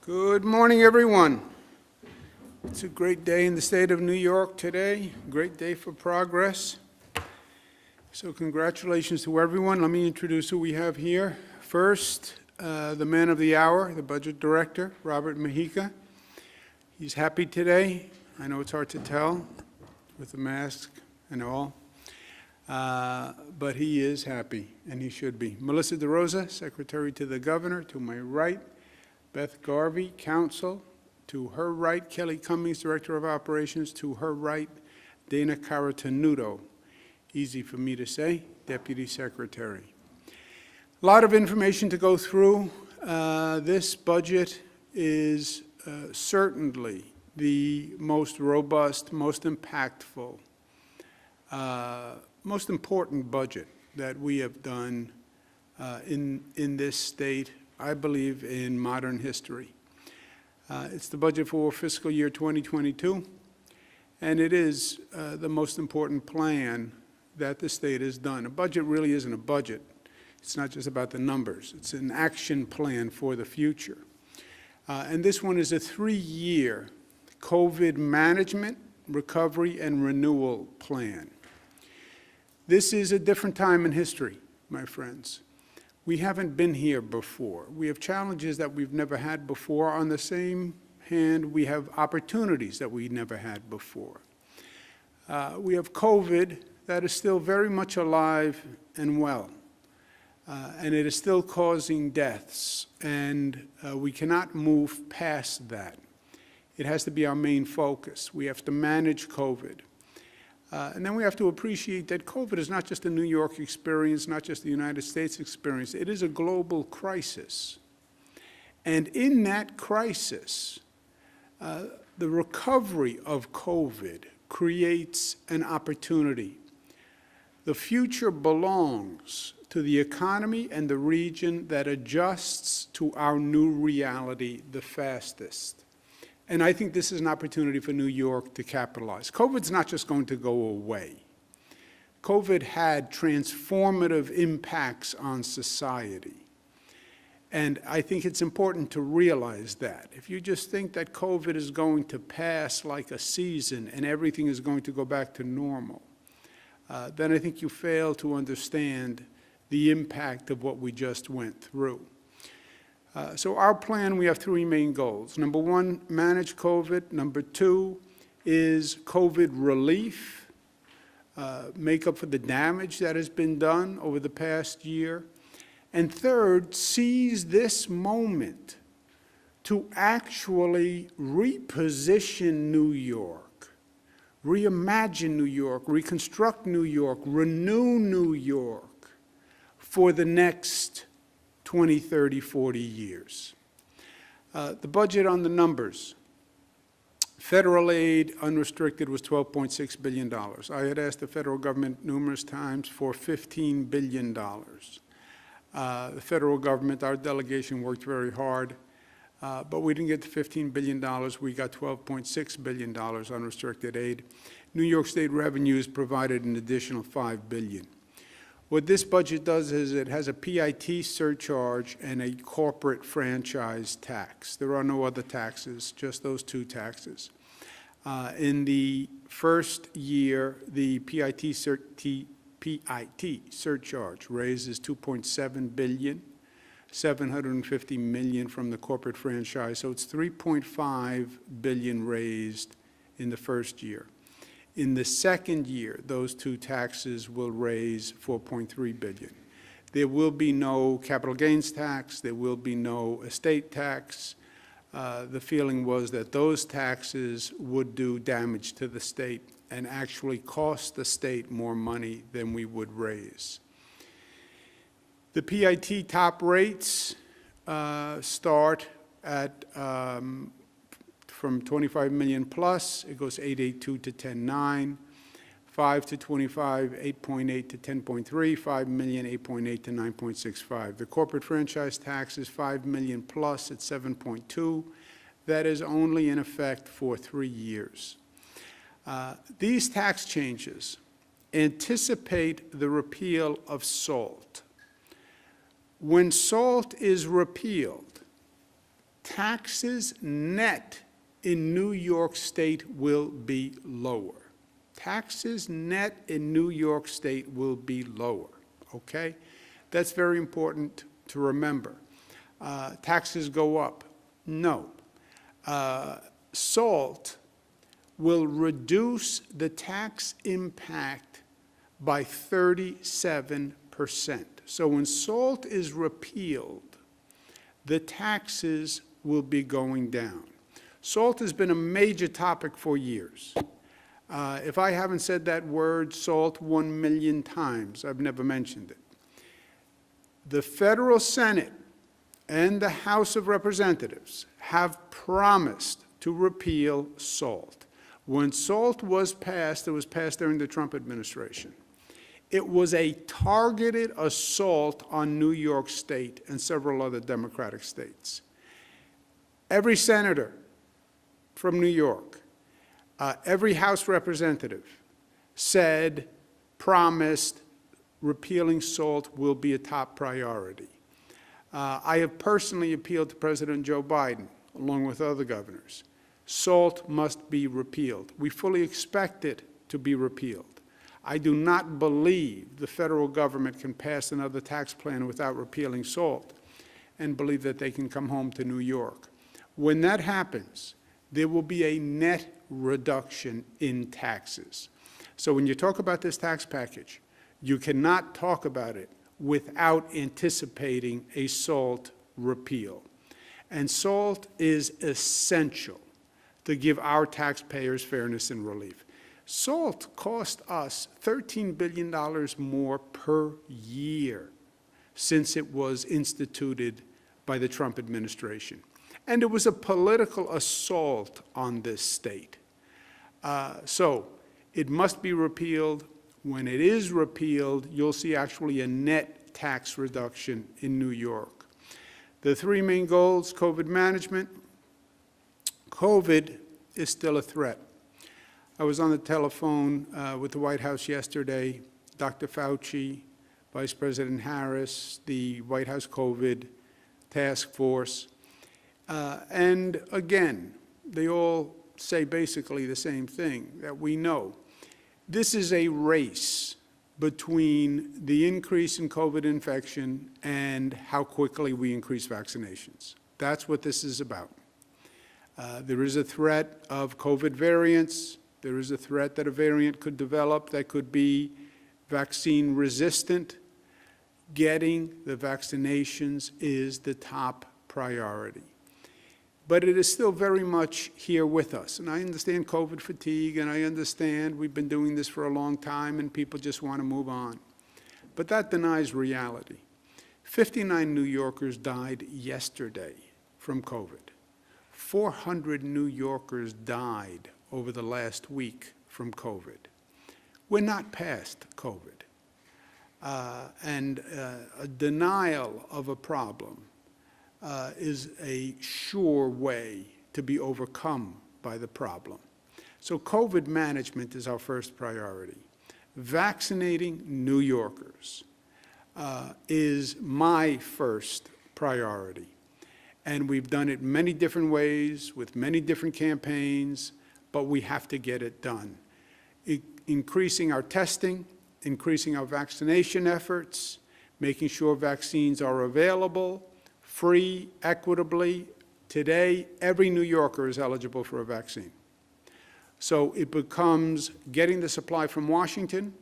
Good morning, everyone. It's a great day in the state of New York today, great day for progress. So congratulations to everyone. Let me introduce who we have here. First, the man of the hour, the budget director, Robert Mujica. He's happy today. I know it's hard to tell with the mask and all, but he is happy, and he should be. Melissa DeRosa, secretary to the governor, to my right. Beth Garvey, counsel, to her right. Kelly Cummings, director of operations, to her right. Dana Caratanudo, easy for me to say, deputy secretary. A lot of information to go through. This budget is certainly the most robust, most impactful, most important budget that we have done in this state, I believe, in modern history. It's the budget for fiscal year 2022, and it is the most important plan that the state has done. A budget really isn't a budget. It's not just about the numbers. It's an action plan for the future. And this one is a 3-year COVID management, recovery, and renewal plan. This is a different time in history, my friends. We haven't been here before. We have challenges that we've never had before. On the same hand, we have opportunities that we never had before. We have COVID that is still very much alive and well, and it is still causing deaths, and we cannot move past that. It has to be our main focus. We have to manage COVID. And then we have to appreciate that COVID is not just a New York experience, not just the United States experience. It is a global crisis. And in that crisis, the recovery of COVID creates an opportunity. The future belongs to the economy and the region that adjusts to our new reality the fastest. And I think this is an opportunity for New York to capitalize. COVID's not just going to go away. COVID had transformative impacts on society. And I think it's important to realize that. If you just think that COVID is going to pass like a season and everything is going to go back to normal, then I think you fail to understand the impact of what we just went through. So our plan, we have 3 main goals. Number 1, manage COVID. Number 2 is COVID relief, make up for the damage that has been done over the past year. And third, seize this moment to actually reposition New York, reimagine New York, reconstruct New York, renew New York for the next 20, 30, 40 years. The budget on the numbers. Federal aid, unrestricted, was $12.6 billion. I had asked the federal government numerous times for $15 billion. The federal government, our delegation, worked very hard, but we didn't get the $15 billion. We got $12.6 billion unrestricted aid. New York State revenues provided an additional $5 billion. What this budget does is it has a PIT surcharge and a corporate franchise tax. There are no other taxes, just those 2 taxes. In the first year, the PIT surcharge raises $2.7 billion, $750 million from the corporate franchise, so it's $3.5 billion raised in the first year. In the second year, those 2 taxes will raise $4.3 billion. There will be no capital gains tax. There will be no estate tax. The feeling was that those taxes would do damage to the state and actually cost the state more money than we would raise. The PIT top rates start at from 25 million plus, it goes 8.82 to 10.9, 5 to 25, 8.8 to 10.3, 5 million, 8.8 to 9.65. The corporate franchise tax is 5 million plus at 7.2. That is only in effect for 3 years. These tax changes anticipate the repeal of SALT. When SALT is repealed, taxes net in New York State will be lower. Taxes net in New York State will be lower, okay? That's very important to remember. Taxes go up. No. SALT will reduce the tax impact by 37%. So when SALT is repealed, the taxes will be going down. SALT has been a major topic for years. If I haven't said that word, SALT, 1 million times, I've never mentioned it. The federal Senate and the House of Representatives have promised to repeal SALT. When SALT was passed, it was passed during the Trump administration. It was a targeted assault on New York State and several other Democratic states. Every senator from New York, every House representative said, promised, repealing SALT will be a top priority. I have personally appealed to President Joe Biden, along with other governors. SALT must be repealed. We fully expect it to be repealed. I do not believe the federal government can pass another tax plan without repealing SALT and believe that they can come home to New York. When that happens, there will be a net reduction in taxes. So when you talk about this tax package, you cannot talk about it without anticipating a SALT repeal. And SALT is essential to give our taxpayers fairness and relief. SALT cost us $13 billion more per year since it was instituted by the Trump administration. And it was a political assault on this state. So it must be repealed. When it is repealed, you'll see actually a net tax reduction in New York. The three main goals: COVID management. COVID is still a threat. I was on the telephone with the White House yesterday, Dr. Fauci, Vice President Harris, the White House COVID task force. And again, they all say basically the same thing, that we know this is a race between the increase in COVID infection and how quickly we increase vaccinations. That's what this is about. There is a threat of COVID variants. There is a threat that a variant could develop that could be vaccine resistant. Getting the vaccinations is the top priority. But it is still very much here with us. And I understand COVID fatigue, and I understand we've been doing this for a long time and people just want to move on. But that denies reality. 59 New Yorkers died yesterday from COVID. 400 New Yorkers died over the last week from COVID. We're not past COVID. And a denial of a problem is a sure way to be overcome by the problem. So COVID management is our first priority. Vaccinating New Yorkers is my first priority. And we've done it many different ways with many different campaigns, but we have to get it done. Increasing our testing, increasing our vaccination efforts, making sure vaccines are available, free, equitably. Today, every New Yorker is eligible for a vaccine. So it becomes getting the supply from Washington,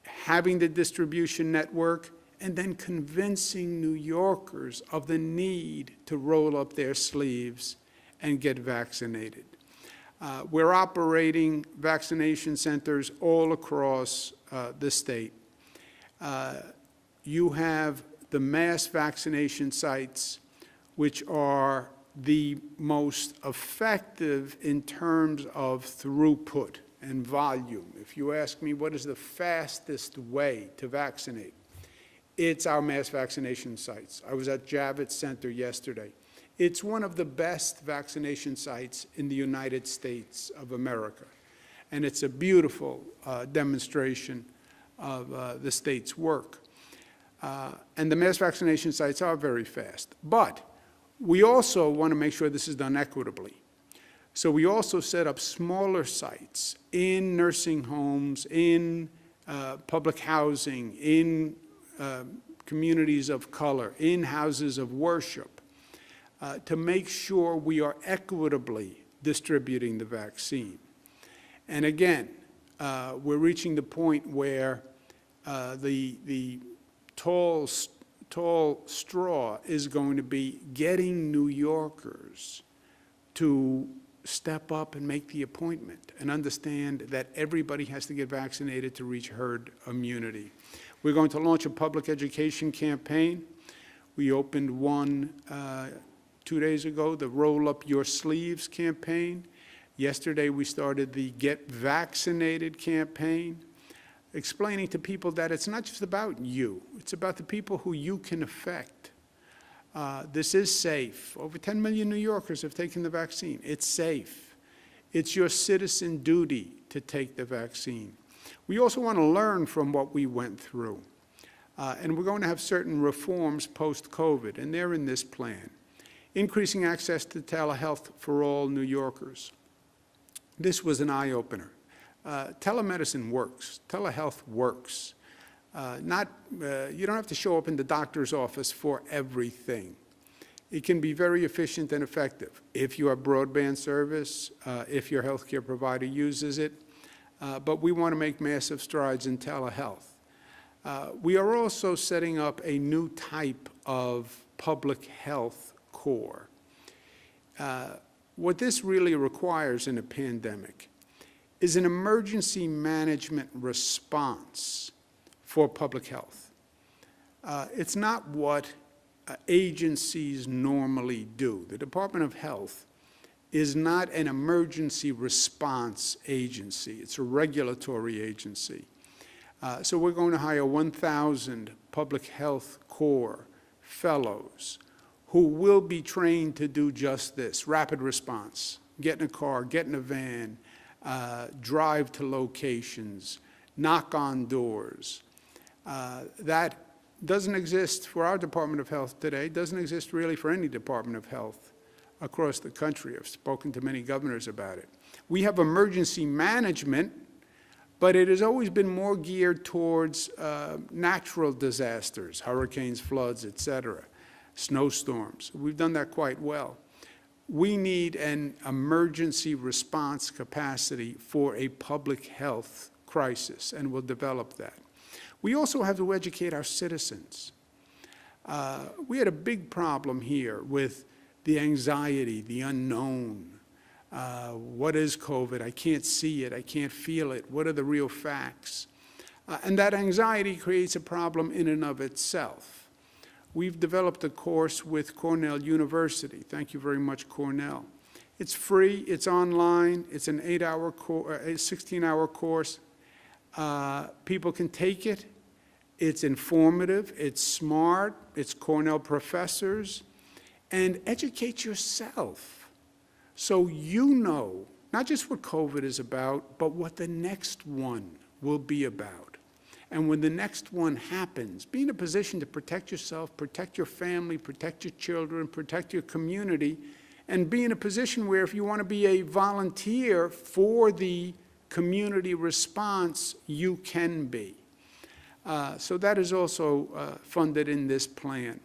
having the distribution network, and then convincing New Yorkers of the need to roll up their sleeves and get vaccinated. We're operating vaccination centers all across the state. You have the mass vaccination sites, which are the most effective in terms of throughput and volume. If you ask me what is the fastest way to vaccinate, it's our mass vaccination sites. I was at Javits Center yesterday. It's one of the best vaccination sites in the United States of America. And it's a beautiful demonstration of the state's work. And the mass vaccination sites are very fast. But We also want to make sure this is done equitably. So we also set up smaller sites in nursing homes, in public housing, in communities of color, in houses of worship, to make sure we are equitably distributing the vaccine. And again, we're reaching the point where the tall straw is going to be getting New Yorkers to step up and make the appointment and understand that everybody has to get vaccinated to reach herd immunity. We're going to launch a public education campaign. We opened one 2 days ago, the Roll Up Your Sleeves campaign. Yesterday, we started the Get Vaccinated campaign, explaining to people that it's not just about you. It's about the people who you can affect. This is safe. Over 10 million New Yorkers have taken the vaccine. It's safe. It's your citizen duty to take the vaccine. We also want to learn from what we went through. And we're going to have certain reforms post-COVID, and they're in this plan. Increasing access to telehealth for all New Yorkers. This was an eye-opener. Telemedicine works. Telehealth works. You don't have to show up in the doctor's office for everything. It can be very efficient and effective if you have broadband service, if your healthcare provider uses it. But we want to make massive strides in telehealth. We are also setting up a new type of public health corps. What this really requires in a pandemic is an emergency management response for public health. It's not what agencies normally do. The Department of Health is not an emergency response agency. It's a regulatory agency. So we're going to hire 1,000 public health corps fellows who will be trained to do just this, rapid response. Get in a car, get in a van, drive to locations, knock on doors. That doesn't exist for our Department of Health today, doesn't exist really for any Department of Health across the country. I've spoken to many governors about it. We have emergency management, but it has always been more geared towards natural disasters, hurricanes, floods, et cetera, snowstorms. We've done that quite well. We need an emergency response capacity for a public health crisis, and we'll develop that. We also have to educate our citizens. We had a big problem here with the anxiety, the unknown. What is COVID? I can't see it. I can't feel it. What are the real facts? And that anxiety creates a problem in and of itself. We've developed a course with Cornell University. Thank you very much, Cornell. It's free. It's online. It's an 16-hour course. People can take it. It's informative. It's smart. It's Cornell professors. And educate yourself so you know not just what COVID is about, but what the next one will be about. And when the next one happens, be in a position to protect yourself, protect your family, protect your children, protect your community, and be in a position where if you want to be a volunteer for the community response, you can be. So that is also funded in this plan.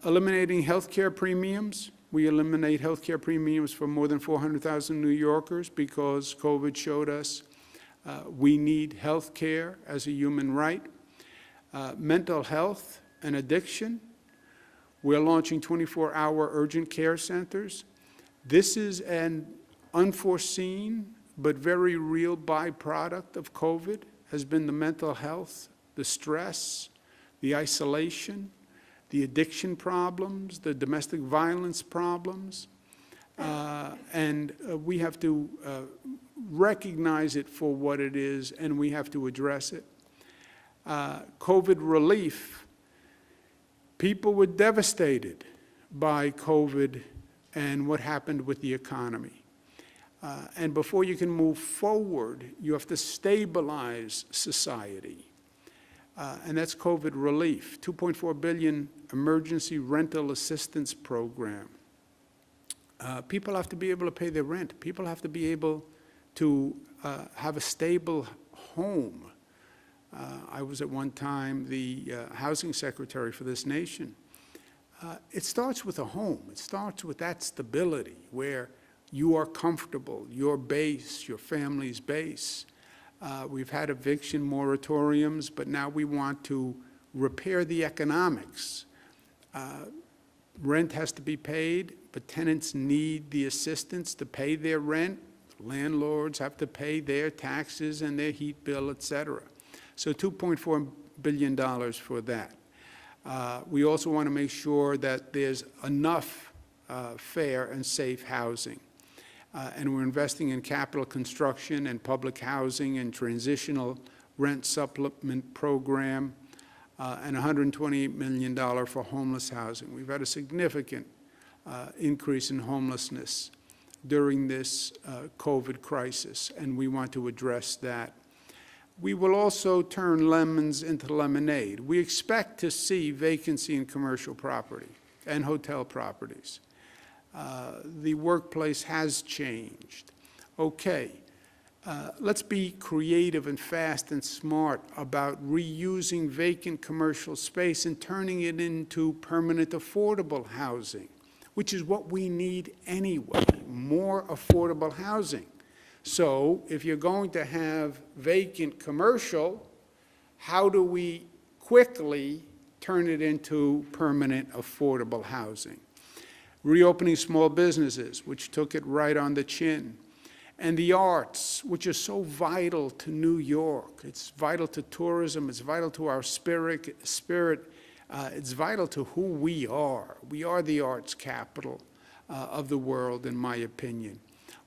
Eliminating health care premiums. We eliminate health care premiums for more than 400,000 New Yorkers because COVID showed us we need health care as a human right. Mental health and addiction. We're launching 24-hour urgent care centers. This is an unforeseen but very real byproduct of COVID, has been the mental health, the stress, the isolation, the addiction problems, the domestic violence problems. And we have to recognize it for what it is, and we have to address it. COVID relief. People were devastated by COVID and what happened with the economy. And before you can move forward, you have to stabilize society. and that's COVID relief. $2.4 billion emergency rental assistance program. People have to be able to pay their rent. People have to be able to have a stable home. I was at one time the housing secretary for this nation. It starts with a home. It starts with that stability where you are comfortable, your base, your family's base. We've had eviction moratoriums, but now we want to repair the economics. Rent has to be paid, but tenants need the assistance to pay their rent. Landlords have to pay their taxes and their heat bill, et cetera. So $2.4 billion for that. We also want to make sure that there's enough fair and safe housing. And we're investing in capital construction and public housing and transitional rent supplement program, and $128 million for homeless housing. We've had a significant increase in homelessness during this COVID crisis, and we want to address that. We will also turn lemons into lemonade. We expect to see vacancy in commercial property and hotel properties. The workplace has changed. Okay, let's be creative and fast and smart about reusing vacant commercial space and turning it into permanent affordable housing, which is what we need anyway, more affordable housing. So if you're going to have vacant commercial, how do we quickly turn it into permanent affordable housing? Reopening small businesses, which took it right on the chin. And the arts, which are so vital to New York. It's vital to tourism, it's vital to our spirit. It's vital to who we are. We are the arts capital of the world, in my opinion.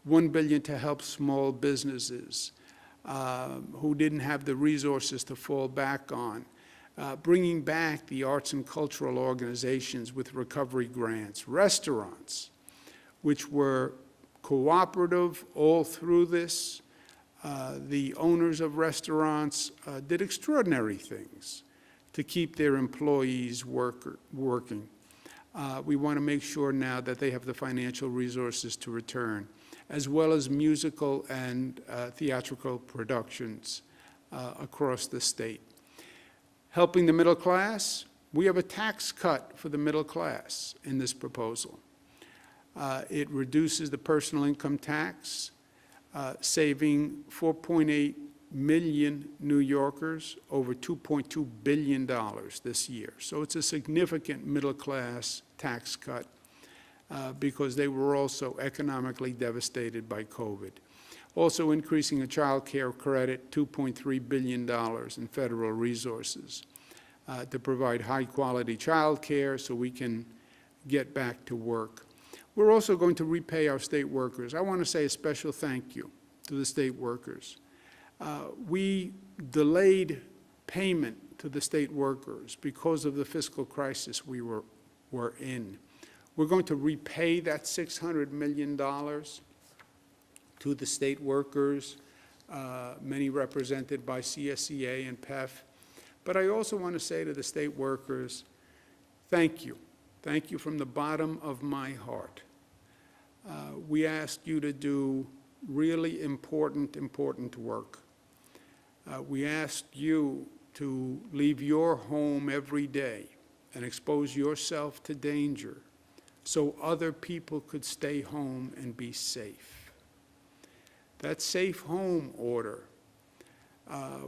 $1 billion to help small businesses who didn't have the resources to fall back on. Bringing back the arts and cultural organizations with recovery grants. Restaurants, which were cooperative all through this. The owners of restaurants did extraordinary things to keep their employees working. We want to make sure now that they have the financial resources to return, as well as musical and theatrical productions across the state. Helping the middle class, we have a tax cut for the middle class in this proposal. It reduces the personal income tax, saving 4.8 million New Yorkers over $2.2 billion this year. So it's a significant middle class tax cut because they were also economically devastated by COVID. Also increasing a child care credit, $2.3 billion in federal resources to provide high-quality child care so we can get back to work. We're also going to repay our state workers. I want to say a special thank you to the state workers. We delayed payment to the state workers because of the fiscal crisis we were in. We're going to repay that $600 million to the state workers, many represented by CSEA and PEF. But I also want to say to the state workers, thank you. Thank you from the bottom of my heart. We asked you to do really important work. We asked you to leave your home every day and expose yourself to danger so other people could stay home and be safe. That safe home order,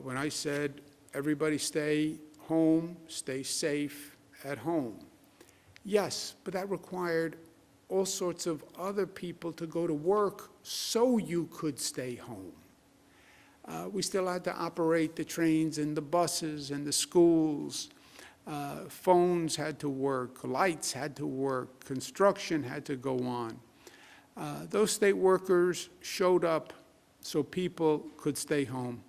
when I said everybody stay home, stay safe at home, yes, but that required all sorts of other people to go to work so you could stay home. We still had to operate the trains and the buses and the schools. Phones had to work, lights had to work, construction had to go on. Those state workers showed up so people could stay home.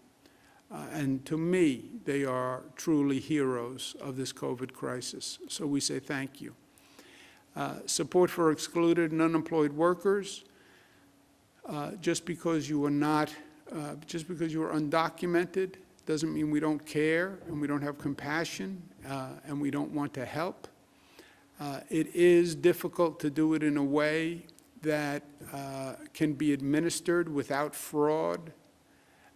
And to me, they are truly heroes of this COVID crisis. So we say thank you. Support for excluded and unemployed workers. Just because you are undocumented doesn't mean we don't care and we don't have compassion and we don't want to help. It is difficult to do it in a way that can be administered without fraud.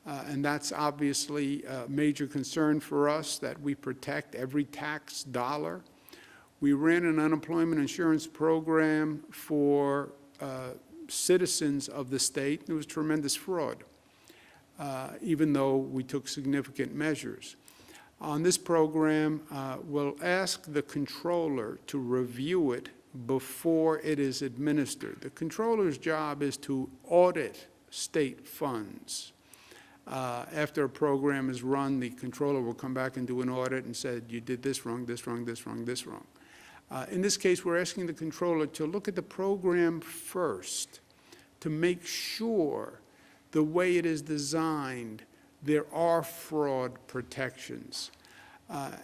And that's obviously a major concern for us, that we protect every tax dollar. We ran an unemployment insurance program for citizens of the state. There was tremendous fraud, even though we took significant measures. On this program, we'll ask the controller to review it before it is administered. The controller's job is to audit state funds. After a program is run, the controller will come back and do an audit and say, you did this wrong, this wrong, this wrong, this wrong. In this case, we're asking the controller to look at the program first to make sure the way it is designed, there are fraud protections.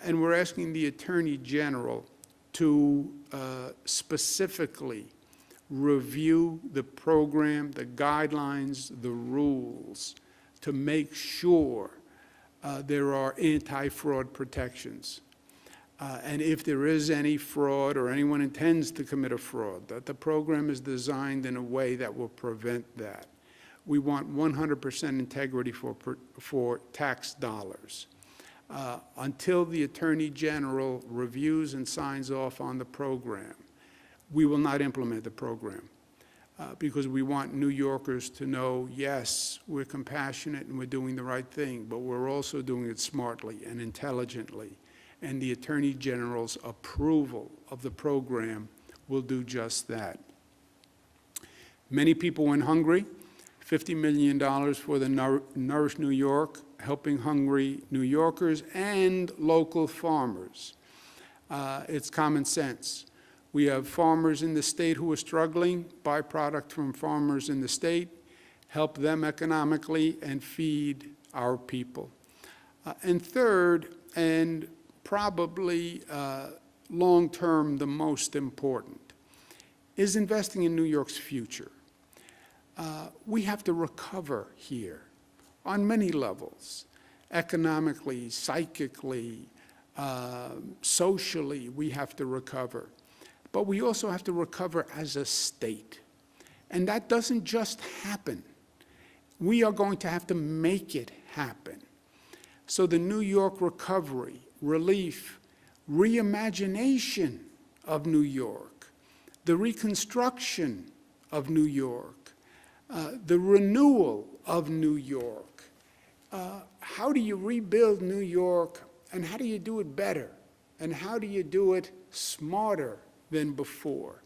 And we're asking the Attorney General to specifically review the program, the guidelines, the rules, to make sure there are anti-fraud protections. And if there is any fraud or anyone intends to commit a fraud, that the program is designed in a way that will prevent that. We want 100% integrity for tax dollars. Until the Attorney General reviews and signs off on the program, we will not implement the program. Because we want New Yorkers to know, yes, we're compassionate and we're doing the right thing, but we're also doing it smartly and intelligently. And the Attorney General's approval of the program will do just that. Many people went hungry. $50 million for the Nourish New York, helping hungry New Yorkers and local farmers. It's common sense. We have farmers in the state who are struggling, buy product from farmers in the state, help them economically, and feed our people. And third, and probably long-term the most important, is investing in New York's future. We have to recover here on many levels, economically, psychically, socially, we have to recover. But we also have to recover as a state. And that doesn't just happen. We are going to have to make it happen. So the New York recovery, relief, reimagination of New York, the reconstruction of New York, the renewal of New York. How do you rebuild New York, and how do you do it better? And how do you do it smarter than before?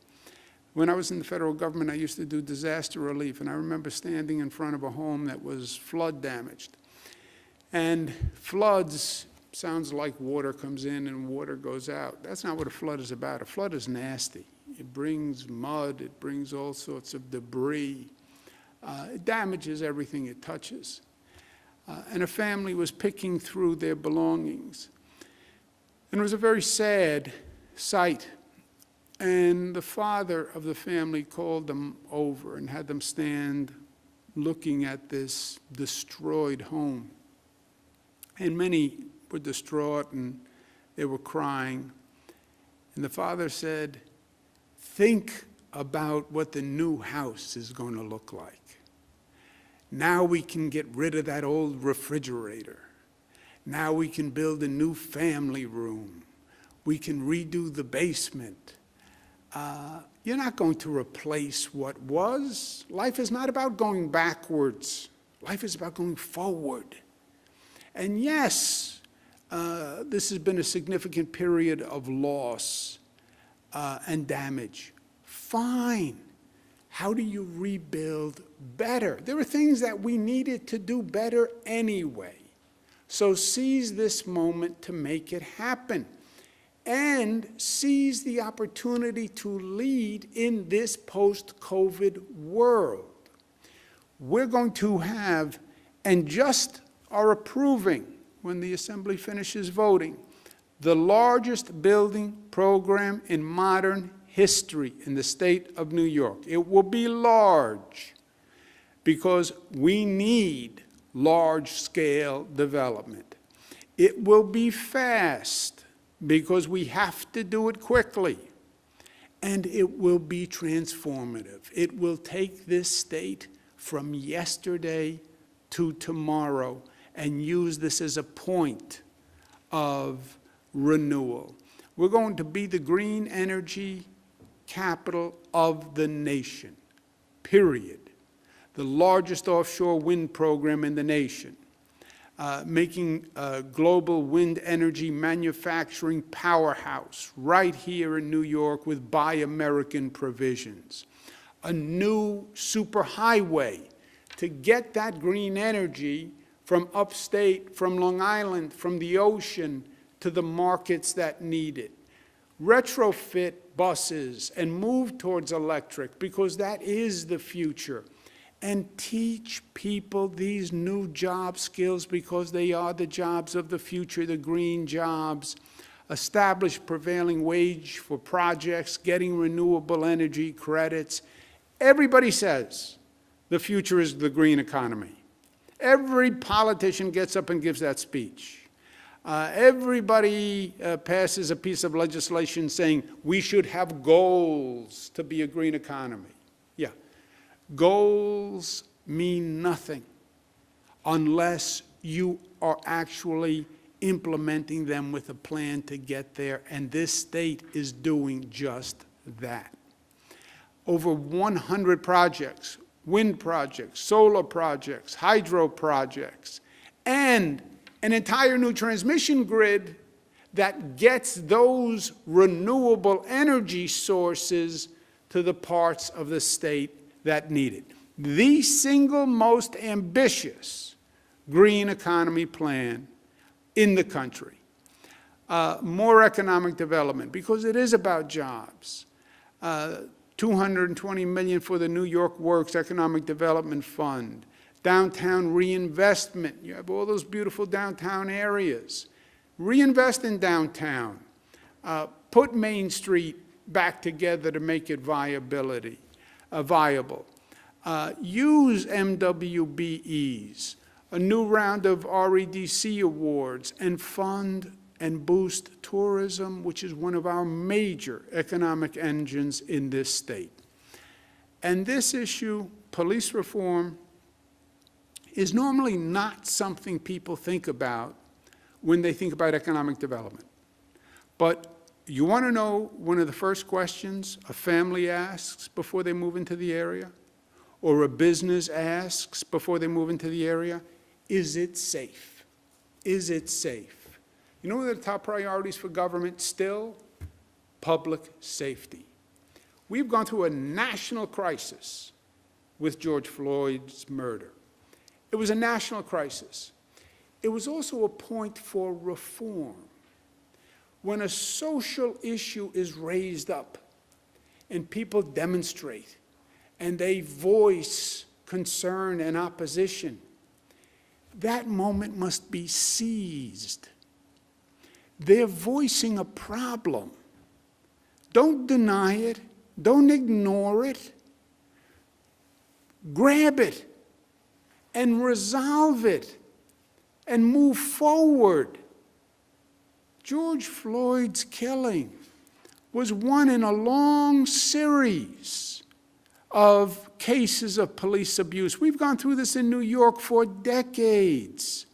When I was in the federal government, I used to do disaster relief, and I remember standing in front of a home that was flood damaged. And floods sounds like water comes in and water goes out. That's not what a flood is about. A flood is nasty. It brings mud, it brings all sorts of debris. It damages everything it touches. And a family was picking through their belongings. And it was a very sad sight. And the father of the family called them over and had them stand looking at this destroyed home. And many were distraught and they were crying. And the father said, think about what the new house is going to look like. Now we can get rid of that old refrigerator. Now we can build a new family room. We can redo the basement. You're not going to replace what was. Life is not about going backwards. Life is about going forward. And yes, this has been a significant period of loss and damage. Fine. How do you rebuild better? There are things that we needed to do better anyway. So seize this moment to make it happen. And seize the opportunity to lead in this post-COVID world. We're going to have, and just are approving, when the Assembly finishes voting, the largest building program in modern history in the state of New York. It will be large because we need large-scale development. It will be fast because we have to do it quickly. And it will be transformative. It will take this state from yesterday to tomorrow and use this as a point of renewal. We're going to be the green energy capital of the nation, period. The largest offshore wind program in the nation, making a global wind energy manufacturing powerhouse right here in New York with Buy American provisions. A new superhighway to get that green energy from upstate, from Long Island, from the ocean to the markets that need it. Retrofit buses and move towards electric because that is the future. And teach people these new job skills because they are the jobs of the future, the green jobs. Establish prevailing wage for projects, getting renewable energy credits. Everybody says the future is the green economy. Every politician gets up and gives that speech. Everybody passes a piece of legislation saying we should have goals to be a green economy. Yeah. Goals mean nothing unless you are actually implementing them with a plan to get there, and this state is doing just that. Over 100 projects, wind projects, solar projects, hydro projects, and an entire new transmission grid that gets those renewable energy sources to the parts of the state that need it. The single most ambitious green economy plan in the country. More economic development, because it is about jobs. $220 million for the New York Works Economic Development Fund. Downtown reinvestment. You have all those beautiful downtown areas. Reinvest in downtown. Put Main Street back together to make it viable. Use MWBEs, a new round of REDC awards, and fund and boost tourism, which is one of our major economic engines in this state. And this issue, police reform, is normally not something people think about when they think about economic development. But you want to know one of the first questions a family asks before they move into the area, or a business asks before they move into the area? Is it safe? Is it safe? You know what are the top priorities for government still? Public safety. We've gone through a national crisis with George Floyd's murder. It was a national crisis. It was also a point for reform. When a social issue is raised up and people demonstrate and they voice concern and opposition, that moment must be seized. They're voicing a problem. Don't deny it. Don't ignore it. Grab it and resolve it and move forward. George Floyd's killing was one in a long series of cases of police abuse. We've gone through this in New York for decades.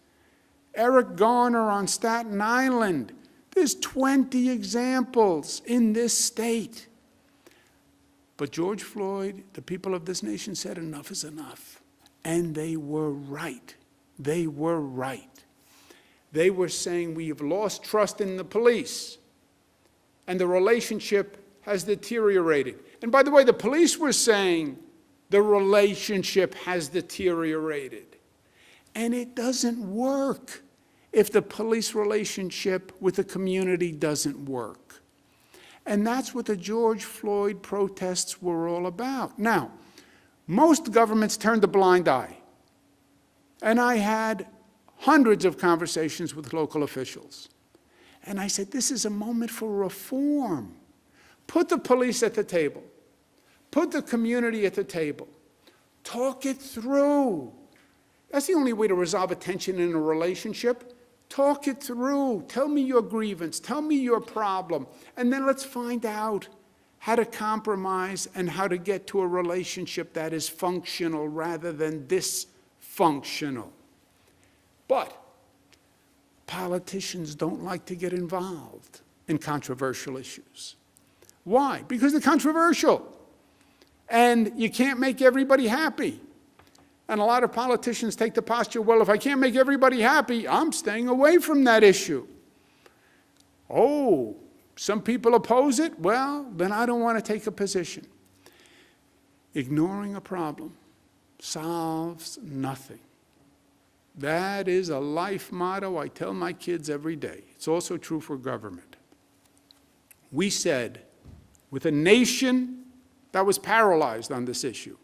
Eric Garner on Staten Island. There's 20 examples in this state. But George Floyd, the people of this nation said enough is enough. And they were right. They were right. They were saying we have lost trust in the police, and the relationship has deteriorated. And by the way, the police were saying the relationship has deteriorated. And it doesn't work if the police relationship with the community doesn't work. And that's what the George Floyd protests were all about. Now, most governments turned a blind eye. And I had hundreds of conversations with local officials. And I said, this is a moment for reform. Put the police at the table. Put the community at the table. Talk it through. That's the only way to resolve a tension in a relationship. Talk it through. Tell me your grievance. Tell me your problem. And then let's find out how to compromise and how to get to a relationship that is functional rather than dysfunctional. But politicians don't like to get involved in controversial issues. Why? Because they're controversial. And you can't make everybody happy. And a lot of politicians take the posture, well, if I can't make everybody happy, I'm staying away from that issue. Oh, some people oppose it? Well, then I don't want to take a position. Ignoring a problem solves nothing. That is a life motto I tell my kids every day. It's also true for government. We said, with a nation that was paralyzed on this issue,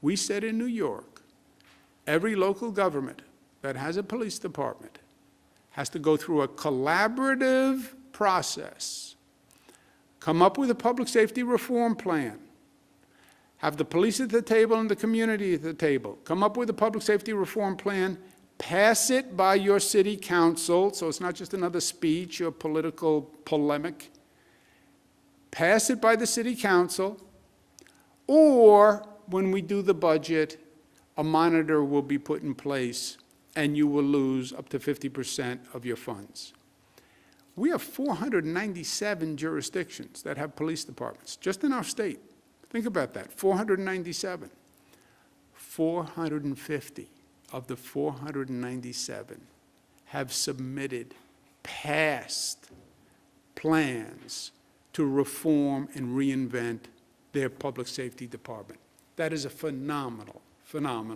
we said in New York, every local government that has a police department has to go through a collaborative process, come up with a public safety reform plan, have the police at the table and the community at the table, come up with a public safety reform plan, pass it by your city council, so it's not just another speech or political polemic, pass it by the city council, or when we do the budget, a monitor will be put in place and you will lose up to 50% of your funds. We have 497 jurisdictions that have police departments, just in our state. Think about that, 497. 450 of the 497 have submitted past plans to reform and reinvent their public safety department. That is a phenomenal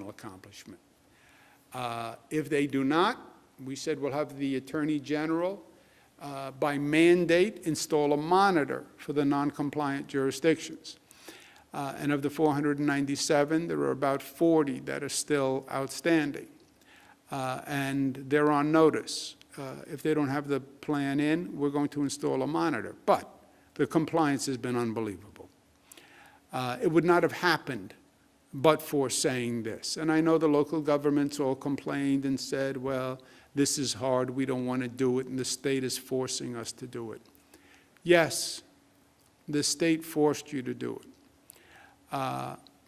accomplishment. If they do not, we said we'll have the Attorney General, by mandate, install a monitor for the non-compliant jurisdictions. And of the 497, there are about 40 that are still outstanding. And they're on notice. If they don't have the plan in, we're going to install a monitor. But the compliance has been unbelievable. It would not have happened but for saying this. And I know the local governments all complained and said, well, this is hard, we don't want to do it, and the state is forcing us to do it. Yes, the state forced you to do it.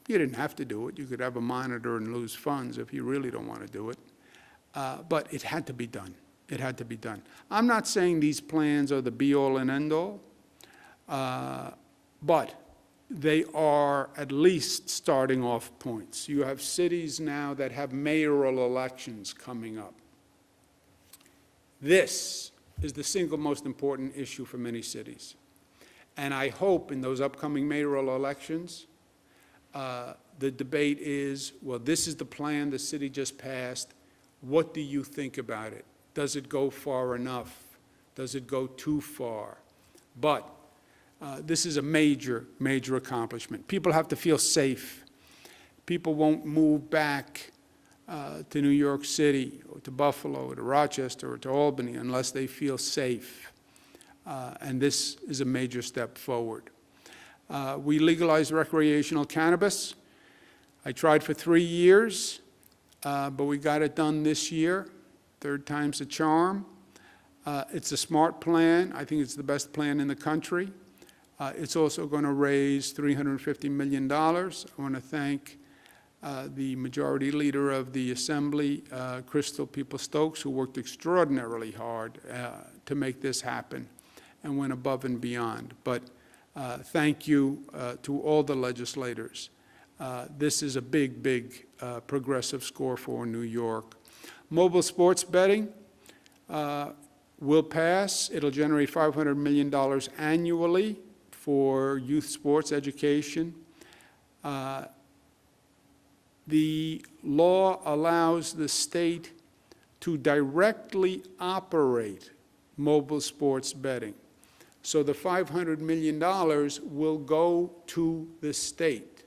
You didn't have to do it. You could have a monitor and lose funds if you really don't want to do it. But it had to be done. It had to be done. I'm not saying these plans are the be-all and end-all, but they are at least starting off points. You have cities now that have mayoral elections coming up. This is the single most important issue for many cities. And I hope in those upcoming mayoral elections, the debate is, well, this is the plan the city just passed. What do you think about it? Does it go far enough? Does it go too far? But this is a major accomplishment. People have to feel safe. People won't move back to New York City or to Buffalo or to Rochester or to Albany unless they feel safe. And this is a major step forward. We legalized recreational cannabis. I tried for 3 years, but we got it done this year. Third time's a charm. It's a smart plan. I think it's the best plan in the country. It's also going to raise $350 million. I want to thank the majority leader of the Assembly, Crystal People-Stokes, who worked extraordinarily hard to make this happen and went above and beyond. But thank you to all the legislators. This is a big progressive score for New York. Mobile sports betting will pass. It'll generate $500 million annually for youth sports education. The law allows the state to directly operate mobile sports betting. So the $500 million will go to the state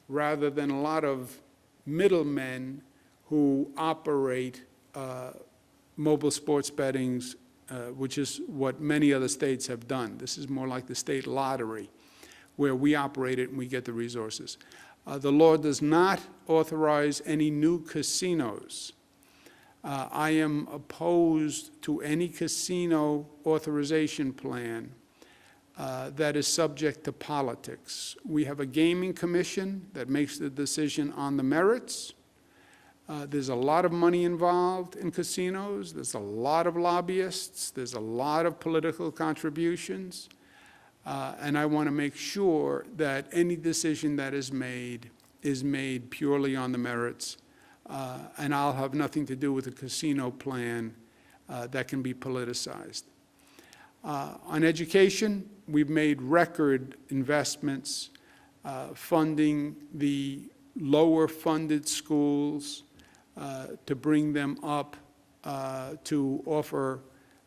rather than a lot of middlemen who operate mobile sports bettings, which is what many other states have done. This is more like the state lottery, where we operate it and we get the resources. The law does not authorize any new casinos. I am opposed to any casino authorization plan that is subject to politics. We have a gaming commission that makes the decision on the merits. There's a lot of money involved in casinos. There's a lot of lobbyists. There's a lot of political contributions. And I want to make sure that any decision that is made purely on the merits. And I'll have nothing to do with a casino plan that can be politicized. On education, we've made record investments funding the lower funded schools to bring them up to offer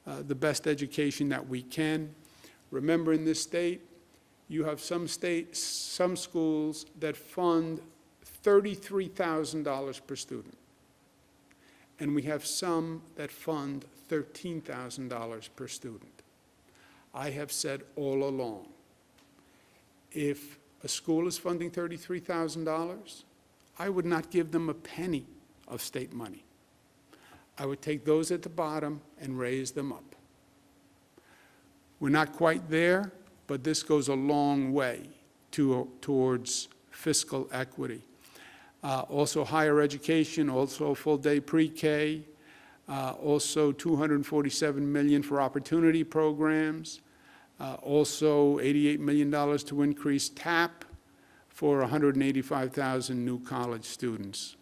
the best education that we can. Remember, in this state, you have some schools that fund $33,000 per student, and we have some that fund $13,000 per student. I have said all along, if a school is funding $33,000, I would not give them a penny of state money. I would take those at the bottom and raise them up. We're not quite there, but this goes a long way towards fiscal equity. Also higher education, also full-day pre-K, also $247 million for opportunity programs, also $88 million to increase TAP for 185,000 new college students.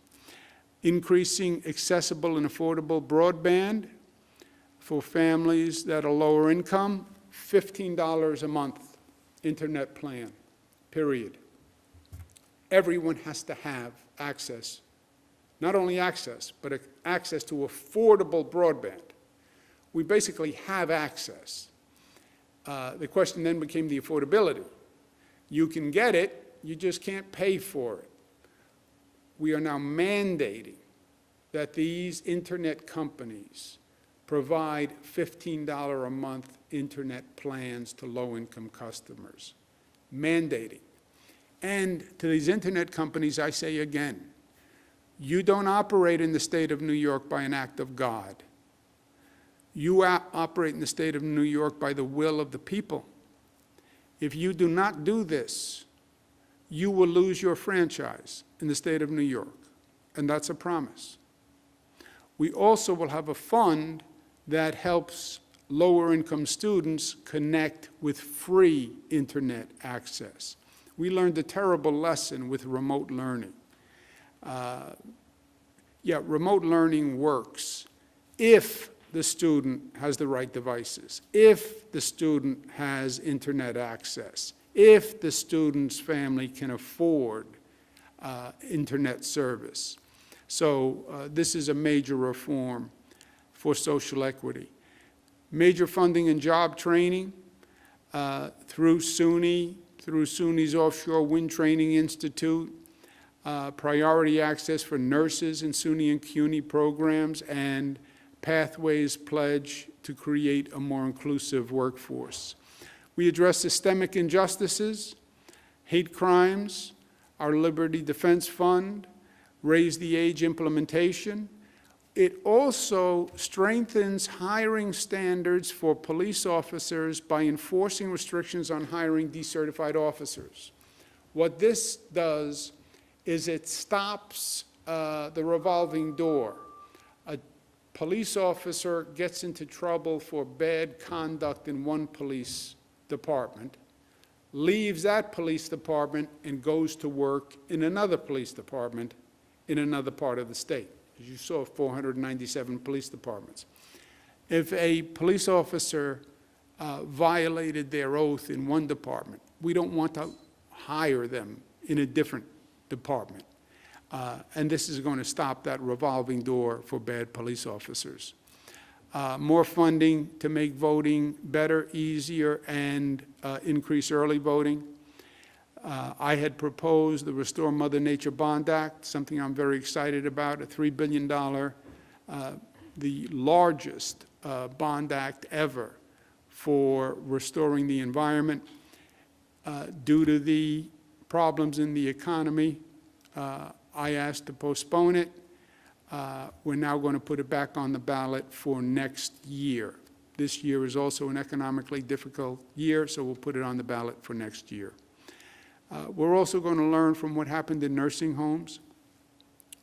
Increasing accessible and affordable broadband for families that are lower income, $15 a month internet plan, period. Everyone has to have access, not only access, but access to affordable broadband. We basically have access. The question then became the affordability. You can get it, you just can't pay for it. We are now mandating that these internet companies provide $15 a month internet plans to low-income customers. Mandating. And to these internet companies, I say again, you don't operate in the state of New York by an act of God. You operate in the state of New York by the will of the people. If you do not do this, you will lose your franchise in the state of New York, and that's a promise. We also will have a fund that helps lower-income students connect with free internet access. We learned a terrible lesson with remote learning. Remote learning works if the student has the right devices, if the student has internet access, if the student's family can afford internet service. So this is a major reform for social equity. Major funding and job training through SUNY, through SUNY's Offshore Wind Training Institute, priority access for nurses in SUNY and CUNY programs, and Pathways pledge to create a more inclusive workforce. We address systemic injustices, hate crimes, our Liberty Defense Fund, raise the age implementation. It also strengthens hiring standards for police officers by enforcing restrictions on hiring decertified officers. What this does is it stops the revolving door. A police officer gets into trouble for bad conduct in one police department, leaves that police department and goes to work in another police department in another part of the state. As you saw, 497 police departments. If a police officer violated their oath in one department, we don't want to hire them in a different department. And this is going to stop that revolving door for bad police officers. More funding to make voting better, easier, and increase early voting. I had proposed the Restore Mother Nature Bond Act, something I'm very excited about, a $3 billion, the largest bond act ever for restoring the environment. Due to the problems in the economy, I asked to postpone it. We're now going to put it back on the ballot for next year. This year is also an economically difficult year, so we'll put it on the ballot for next year. We're also going to learn from what happened in nursing homes.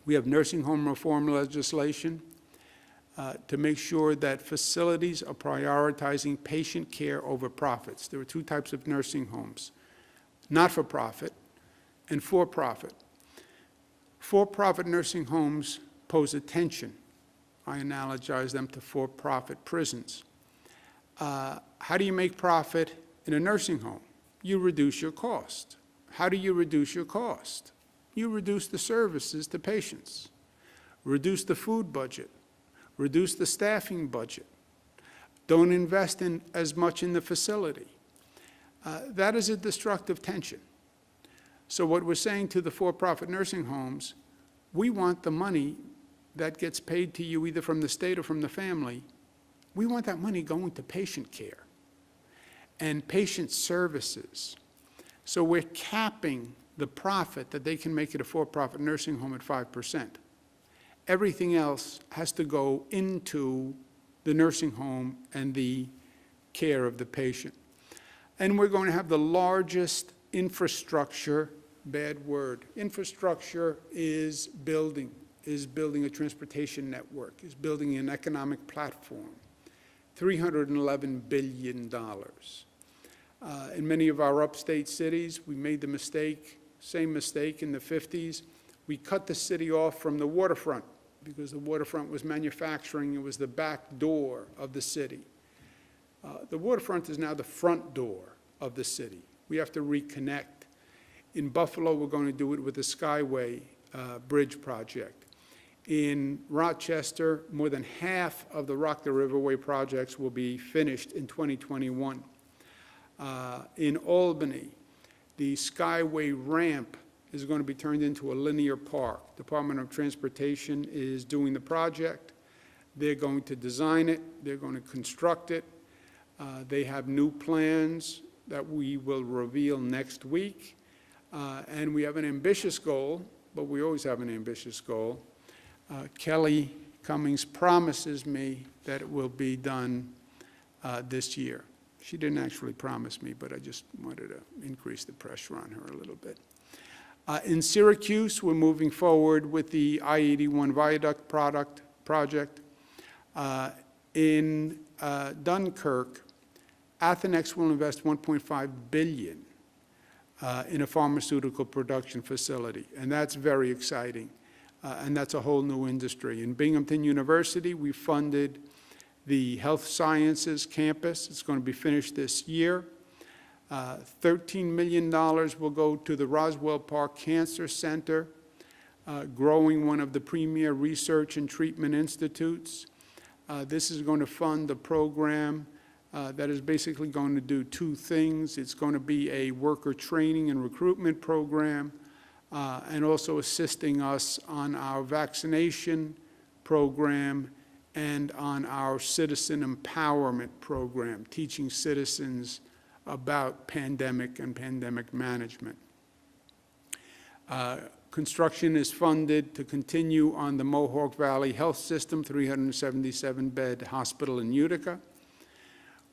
We have nursing home reform legislation to make sure that facilities are prioritizing patient care over profits. There are two types of nursing homes, not-for-profit and for-profit. For-profit nursing homes pose a tension. I analogize them to for-profit prisons. How do you make profit in a nursing home? You reduce your cost. How do you reduce your cost? You reduce the services to patients, reduce the food budget, reduce the staffing budget, don't invest in as much in the facility. That is a destructive tension. So what we're saying to the for-profit nursing homes, we want the money that gets paid to you either from the state or from the family, we want that money going to patient care and patient services. So we're capping the profit that they can make at a for-profit nursing home at 5%. Everything else has to go into the nursing home and the care of the patient. And we're going to have the largest infrastructure, bad word, infrastructure is building a transportation network, is building an economic platform, $311 billion. In many of our upstate cities, we made the mistake, same mistake in the 50s. We cut the city off from the waterfront because the waterfront was manufacturing. It was the back door of the city. The waterfront is now the front door of the city. We have to reconnect. In Buffalo, we're going to do it with the Skyway Bridge project. In Rochester, more than half of the Rock the Riverway projects will be finished in 2021. In Albany, the Skyway ramp is going to be turned into a linear park. Department of Transportation is doing the project. They're going to design it. They're going to construct it. They have new plans that we will reveal next week. And we have an ambitious goal, but we always have an ambitious goal. Kelly Cummings promises me that it will be done this year. She didn't actually promise me, but I just wanted to increase the pressure on her a little bit. In Syracuse, we're moving forward with the I-81 viaduct project. In Dunkirk, Athenex will invest $1.5 billion in a pharmaceutical production facility, and that's very exciting, and that's a whole new industry. In Binghamton University, we funded the health sciences campus. It's going to be finished this year. $13 million will go to the Roswell Park Cancer Center, growing one of the premier research and treatment institutes. This is going to fund a program that is basically going to do two things. It's going to be a worker training and recruitment program, and also assisting us on our vaccination program and on our citizen empowerment program, teaching citizens about pandemic and pandemic management. Construction is funded to continue on the Mohawk Valley Health System, 377-bed hospital in Utica.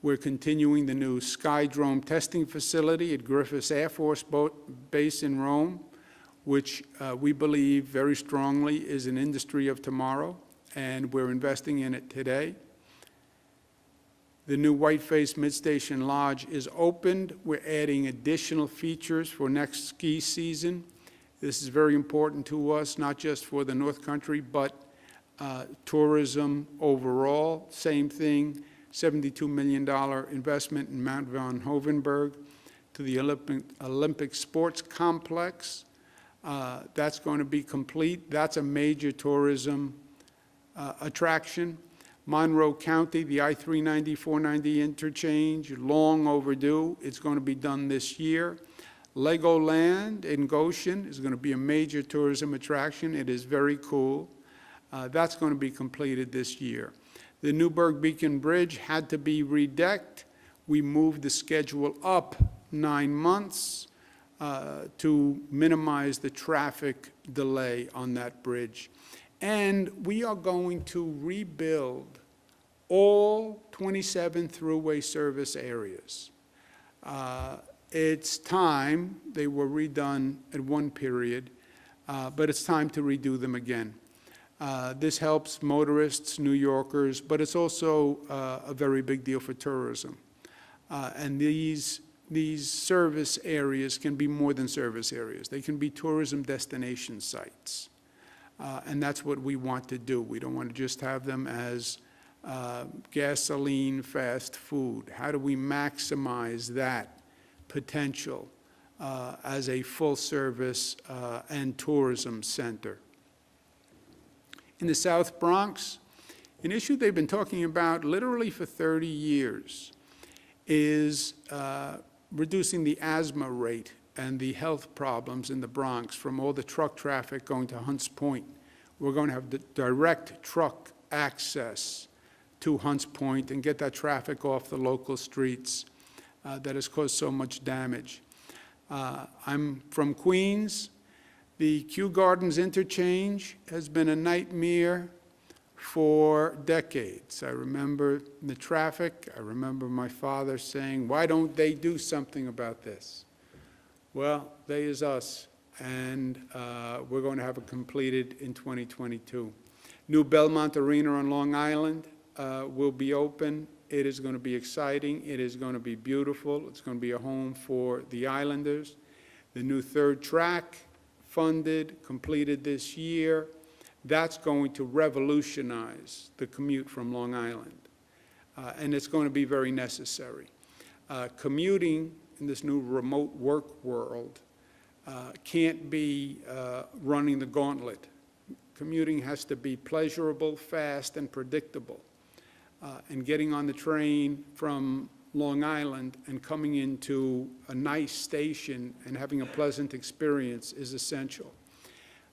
We're continuing the new Skydrome testing facility at Griffiths Air Force Base in Rome, which we believe very strongly is an industry of tomorrow, and we're investing in it today. The new Whiteface Mid-Station Lodge is opened. We're adding additional features for next ski season. This is very important to us, not just for the North Country, but tourism overall. Same thing, $72 million investment in Mount Van Hoevenberg to the Olympic Sports Complex. That's going to be complete. That's a major tourism attraction. Monroe County, the I-390-490 interchange, long overdue. It's going to be done this year. Legoland in Goshen is going to be a major tourism attraction. It is very cool. That's going to be completed this year. The Newburgh Beacon Bridge had to be redecked. We moved the schedule up 9 months. to minimize the traffic delay on that bridge. And we are going to rebuild all 27 thruway service areas. It's time. They were redone at one period, but it's time to redo them again. This helps motorists, New Yorkers, but it's also a very big deal for tourism. And these service areas can be more than service areas. They can be tourism destination sites. And that's what we want to do. We don't want to just have them as gasoline fast food. How do we maximize that potential as a full-service and tourism center? In the South Bronx, an issue they've been talking about literally for 30 years is reducing the asthma rate and the health problems in the Bronx from all the truck traffic going to Hunts Point. We're going to have the direct truck access to Hunts Point and get that traffic off the local streets that has caused so much damage. I'm from Queens. The Kew Gardens interchange has been a nightmare for decades. I remember the traffic. I remember my father saying, "Why don't they do something about this?" Well, they is us, and we're going to have it completed in 2022. New Belmont Arena on Long Island will be open. It is going to be exciting. It is going to be beautiful. It's going to be a home for the Islanders. The new third track, funded, completed this year, that's going to revolutionize the commute from Long Island. And it's going to be very necessary. Commuting in this new remote work world can't be running the gauntlet. Commuting has to be pleasurable, fast, and predictable. And getting on the train from Long Island and coming into a nice station and having a pleasant experience is essential.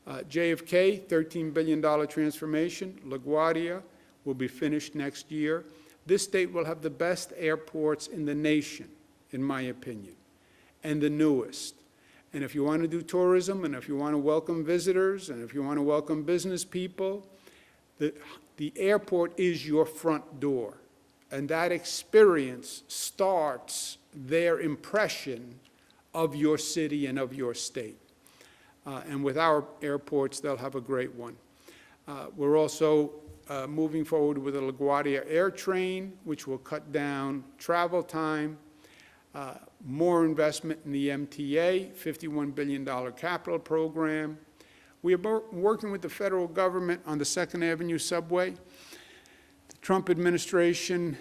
JFK, $13 billion transformation. LaGuardia will be finished next year. This state will have the best airports in the nation, in my opinion, and the newest. And if you want to do tourism, and if you want to welcome visitors, and if you want to welcome business people, the airport is your front door. And that experience starts their impression of your city and of your state. And with our airports, they'll have a great one. We're also moving forward with the LaGuardia Air Train, which will cut down travel time, more investment in the MTA, $51 billion capital program. We are working with the federal government on the 2nd Avenue subway. The Trump administration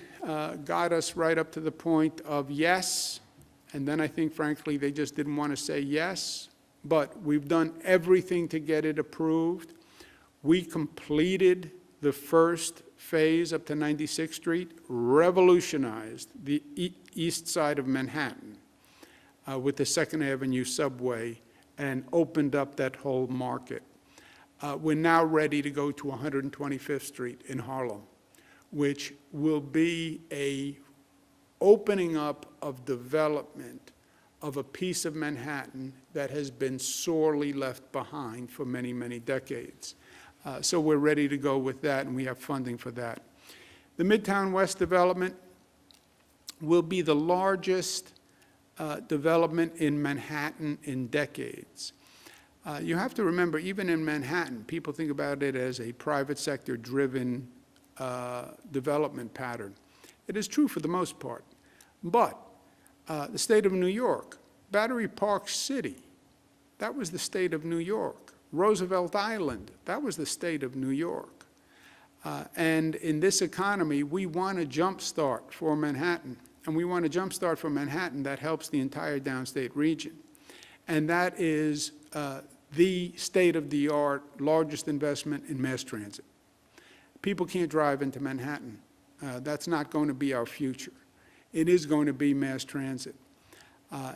got us right up to the point of yes, and then I think, frankly, they just didn't want to say yes, but we've done everything to get it approved. We completed the first phase up to 96th Street, revolutionized the east side of Manhattan with the 2nd Avenue subway, and opened up that whole market. We're now ready to go to 125th Street in Harlem, which will be a opening up of development of a piece of Manhattan that has been sorely left behind for many, many decades. So we're ready to go with that, and we have funding for that. The Midtown West development will be the largest development in Manhattan in decades. You have to remember, even in Manhattan, people think about it as a private sector driven development pattern. It is true for the most part. But the state of New York, Battery Park City, that was the state of New York. Roosevelt Island, that was the state of New York. And in this economy, we want a jump start for Manhattan. And we want a jump start for Manhattan that helps the entire downstate region. And that is the state-of-the-art largest investment in mass transit. People can't drive into Manhattan. That's not going to be our future. It is going to be mass transit.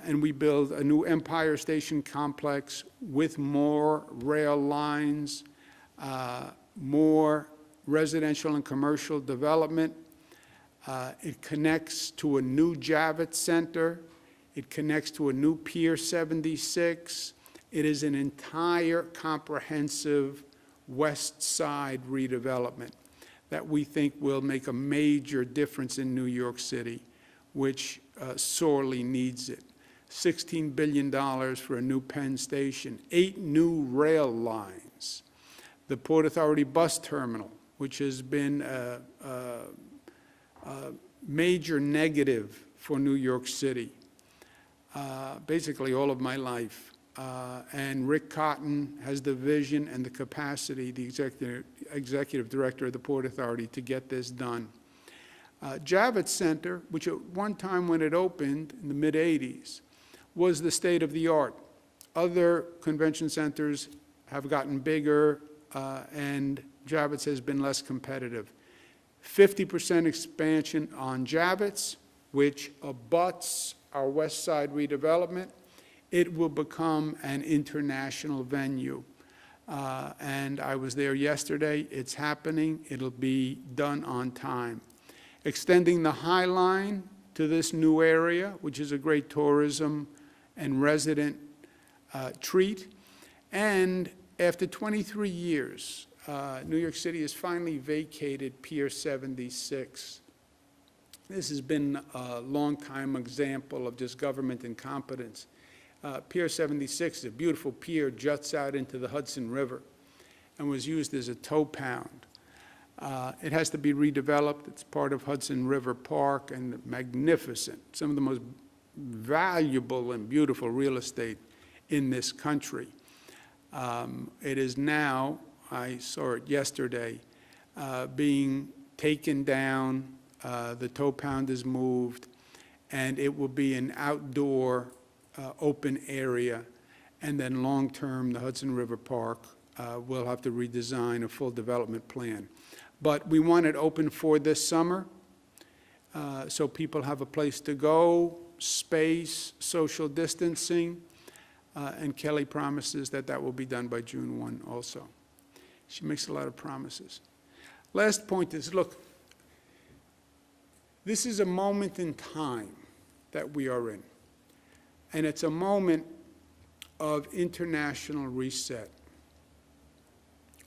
And we build a new Empire Station complex with more rail lines, more residential and commercial development. It connects to a new Javits Center. It connects to a new Pier 76. It is an entire comprehensive west side redevelopment that we think will make a major difference in New York City, which sorely needs it. $16 billion for a new Penn Station, 8 new rail lines, the Port Authority bus terminal, which has been a major negative for New York City, basically all of my life. And Rick Cotton has the vision and the capacity, the executive director of the Port Authority, to get this done. Javits Center, which at one time when it opened in the mid-'80s, was the state of the art. Other convention centers have gotten bigger, and Javits has been less competitive. 50% expansion on Javits, which abuts our West Side redevelopment. It will become an international venue. And I was there yesterday. It's happening. It'll be done on time. Extending the High Line to this new area, which is a great tourism and resident treat. And after 23 years, New York City has finally vacated Pier 76. This has been a long-time example of just government incompetence. Pier 76 is a beautiful pier, juts out into the Hudson River, and was used as a tow pound. It has to be redeveloped. It's part of Hudson River Park, and magnificent, some of the most valuable and beautiful real estate in this country. It is now, I saw it yesterday, being taken down. The tow pound is moved, and it will be an outdoor open area. And then long-term, the Hudson River Park will have to redesign a full development plan. But we want it open for this summer, so people have a place to go, space, social distancing, and Kelly promises that that will be done by June 1 also. She makes a lot of promises. Last point is, look, this is a moment in time that we are in, and it's a moment of international reset.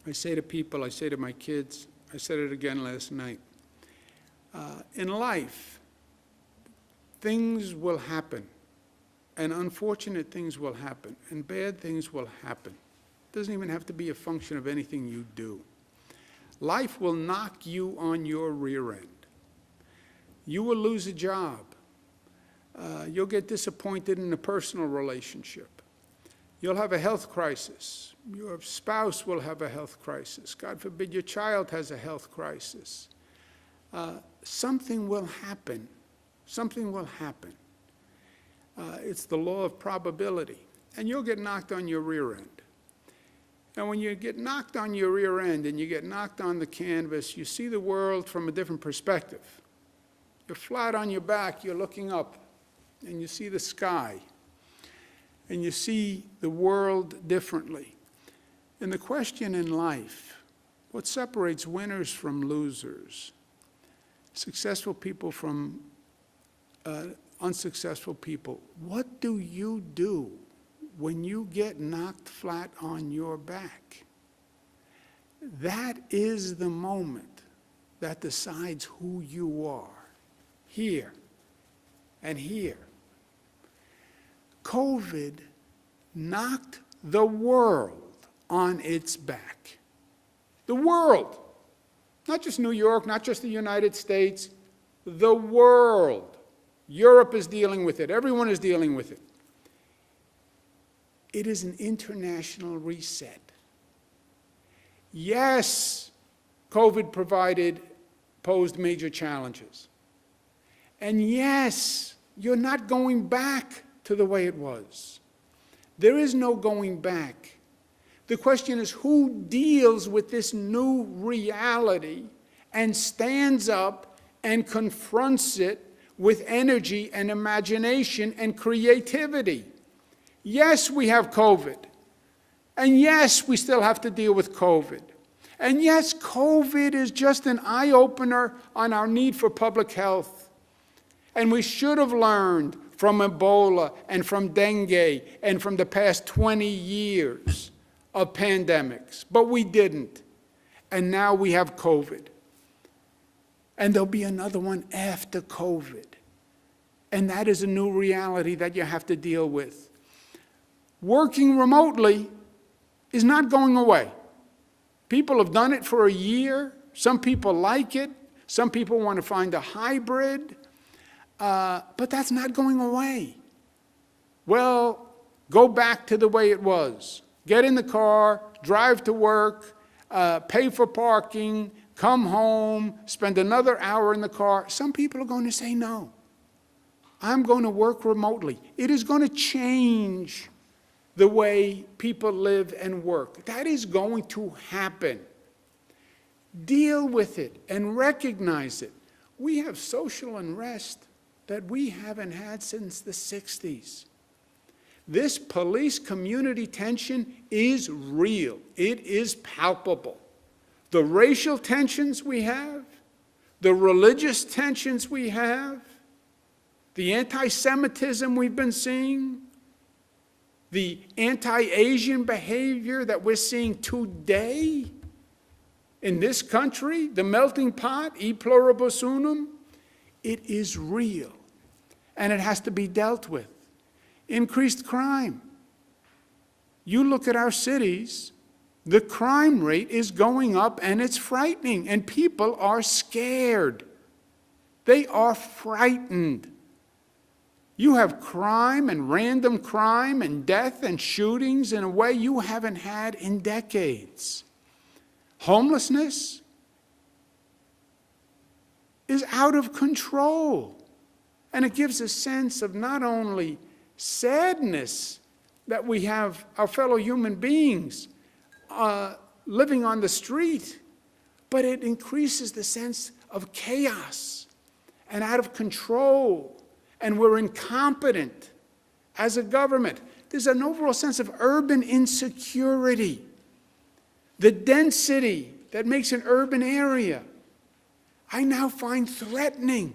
I say to people, I say to my kids, I said it again last night, in life, things will happen, and unfortunate things will happen, and bad things will happen. It doesn't even have to be a function of anything you do. Life will knock you on your rear end. You will lose a job. You'll get disappointed in a personal relationship. You'll have a health crisis. Your spouse will have a health crisis. God forbid your child has a health crisis. Something will happen. Something will happen. It's the law of probability. And you'll get knocked on your rear end. And when you get knocked on your rear end and you get knocked on the canvas, you see the world from a different perspective. You're flat on your back, you're looking up, and you see the sky. And you see the world differently. And the question in life, what separates winners from losers, successful people from unsuccessful people, what do you do when you get knocked flat on your back? That is the moment that decides who you are, here and here. COVID knocked the world on its back. The world. Not just New York, not just the United States, the world. Europe is dealing with it. Everyone is dealing with it. It is an international reset. Yes, COVID posed major challenges. And yes, you're not going back to the way it was. There is no going back. The question is, who deals with this new reality and stands up and confronts it with energy and imagination and creativity? Yes, we have COVID. And yes, we still have to deal with COVID. And yes, COVID is just an eye-opener on our need for public health. And we should have learned from Ebola and from dengue and from the past 20 years of pandemics, but we didn't. And now we have COVID. And there'll be another one after COVID. And that is a new reality that you have to deal with. Working remotely is not going away. People have done it for a year. Some people like it. Some people want to find a hybrid. But that's not going away. Well, go back to the way it was. Get in the car, drive to work, pay for parking, come home, spend another hour in the car. Some people are going to say no. I'm going to work remotely. It is going to change the way people live and work. That is going to happen. Deal with it and recognize it. We have social unrest that we haven't had since the 60s. This police-community tension is real. It is palpable. The racial tensions we have, the religious tensions we have, the anti-Semitism we've been seeing, the anti-Asian behavior that we're seeing today in this country, the melting pot, e pluribus unum, it is real, and it has to be dealt with. Increased crime. You look at our cities, the crime rate is going up, and it's frightening, and people are scared. They are frightened. You have crime and random crime and death and shootings in a way you haven't had in decades. Homelessness is out of control. And it gives a sense of not only sadness that we have our fellow human beings living on the street, but it increases the sense of chaos and out of control. And we're incompetent as a government. There's an overall sense of urban insecurity. The density that makes an urban area, I now find threatening.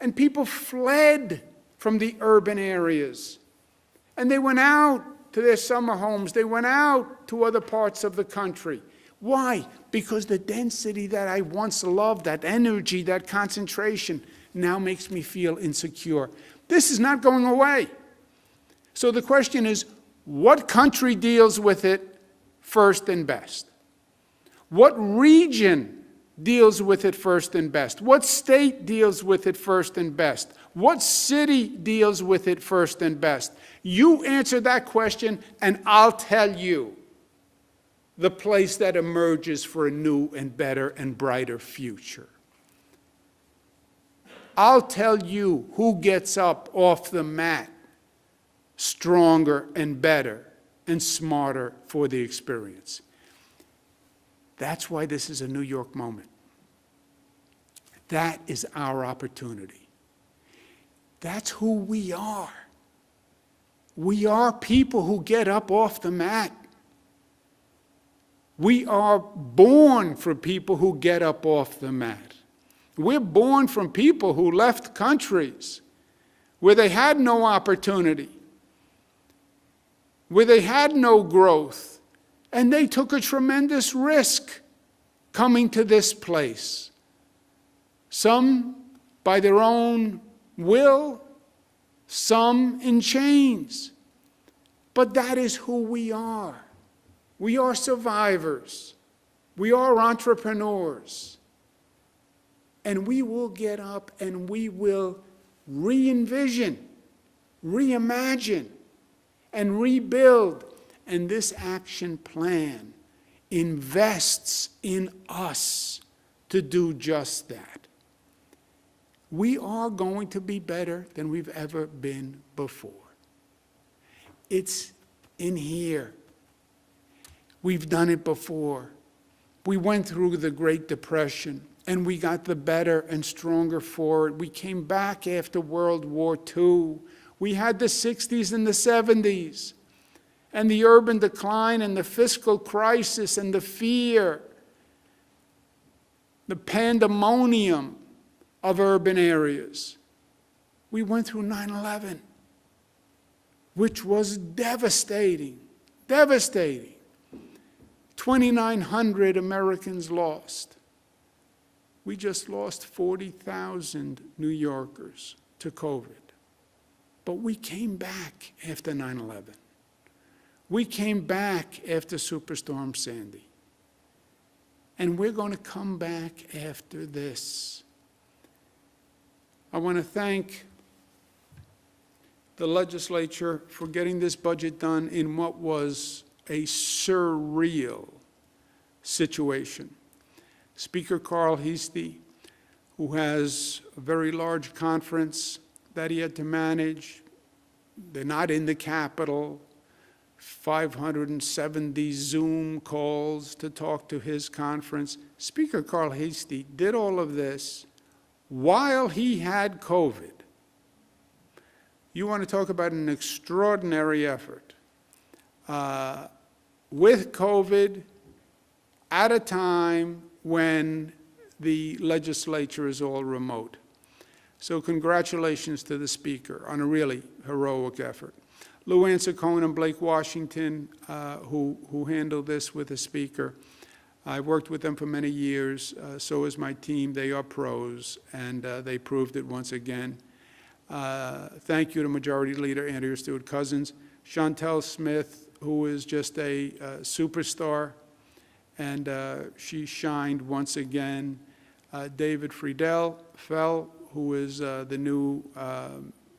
And people fled from the urban areas. And they went out to their summer homes. They went out to other parts of the country. Why? Because the density that I once loved, that energy, that concentration, now makes me feel insecure. This is not going away. So the question is, what country deals with it first and best? What region deals with it first and best? What state deals with it first and best? What city deals with it first and best? You answer that question, and I'll tell you the place that emerges for a new and better and brighter future. I'll tell you who gets up off the mat stronger and better and smarter for the experience. That's why this is a New York moment. That is our opportunity. That's who we are. We are people who get up off the mat. We are born for people who get up off the mat. We're born from people who left countries where they had no opportunity, where they had no growth, and they took a tremendous risk coming to this place. Some by their own will, some in chains. But that is who we are. We are survivors. We are entrepreneurs. And we will get up and we will re-envision, reimagine, and rebuild. And this action plan invests in us to do just that. We are going to be better than we've ever been before. It's in here. We've done it before. We went through the Great Depression, and we got the better and stronger for it. We came back after World War II. We had the 60s and the 70s, and the urban decline and the fiscal crisis and the fear, the pandemonium of urban areas. We went through 9/11, which was devastating, devastating. 2,900 Americans lost. We just lost 40,000 New Yorkers to COVID. But we came back after 9/11. We came back after Superstorm Sandy. And we're going to come back after this. I want to thank the legislature for getting this budget done in what was a surreal situation. Speaker Carl Heastie, who has a very large conference that he had to manage. They're not in the Capitol. 570 Zoom calls to talk to his conference. Speaker Carl Heastie did all of this while he had COVID. You want to talk about an extraordinary effort. With COVID, at a time when the legislature is all remote. So congratulations to the Speaker on a really heroic effort. Lou Anser-Cohen and Blake Washington, who handled this with the Speaker. I worked with them for many years, so is my team. They are pros, and they proved it once again. Thank you to Majority Leader Andrea Stewart-Cousins. Chantel Smith, who is just a superstar, and she shined once again. David Friedel, who is the new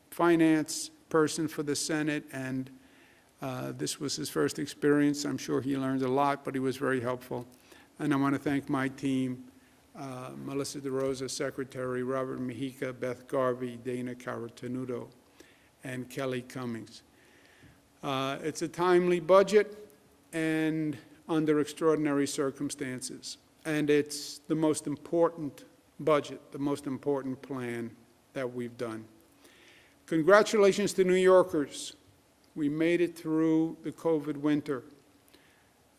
finance person for the Senate, and this was his first experience. I'm sure he learned a lot, but he was very helpful. And I want to thank my team, Melissa DeRosa, Secretary, Robert Mejica, Beth Garvey, Dana Caratanudo, and Kelly Cummings. It's a timely budget and under extraordinary circumstances. And it's the most important budget, the most important plan that we've done. Congratulations to New Yorkers. We made it through the COVID winter.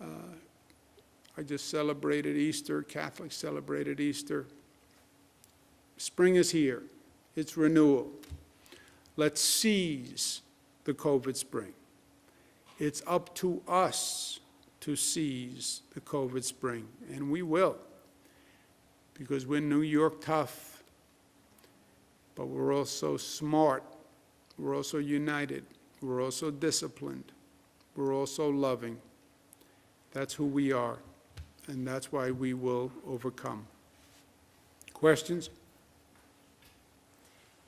I just celebrated Easter. Catholics celebrated Easter. Spring is here. It's renewal. Let's seize the COVID spring. It's up to us to seize the COVID spring, and we will, because we're New York tough, but we're also smart, we're also united, we're also disciplined, we're also loving. That's who we are, and that's why we will overcome. Questions?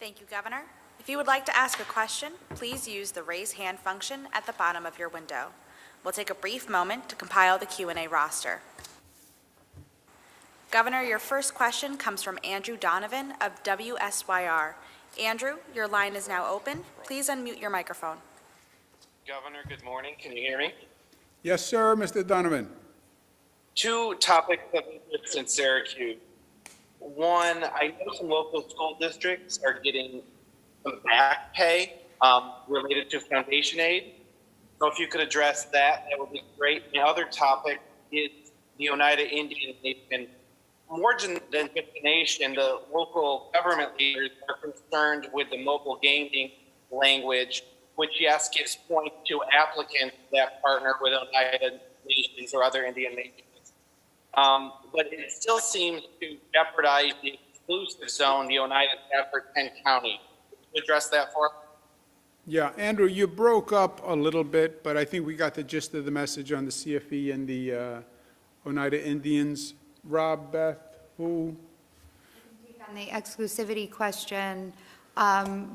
Thank you, Governor. If you would like to ask a question, please use the raise hand function at the bottom of your window. We'll take a brief moment to compile the Q&A roster. Governor, your first question comes from Andrew Donovan of WSYR. Andrew, your line is now open. Please unmute your microphone. Governor, good morning. Can you hear me? Yes, sir, Mr. Donovan. Two topics of interest in Syracuse. One, I know some local school districts are getting some back pay related to foundation aid. So if you could address that, that would be great. The other topic is the Oneida Indian Nation. More than just the nation, the local government leaders are concerned with the mobile gaming language, which, yes, gives point to applicants that partner with Oneida Nations or other Indian nations. But it still seems to jeopardize the exclusive zone, the Oneida Chapter 10 County. Could you address that for us? Yeah, Andrew, you broke up a little bit, but I think we got the gist of the message on the CFE and the Oneida Indians. Rob, Beth, who? On the exclusivity question,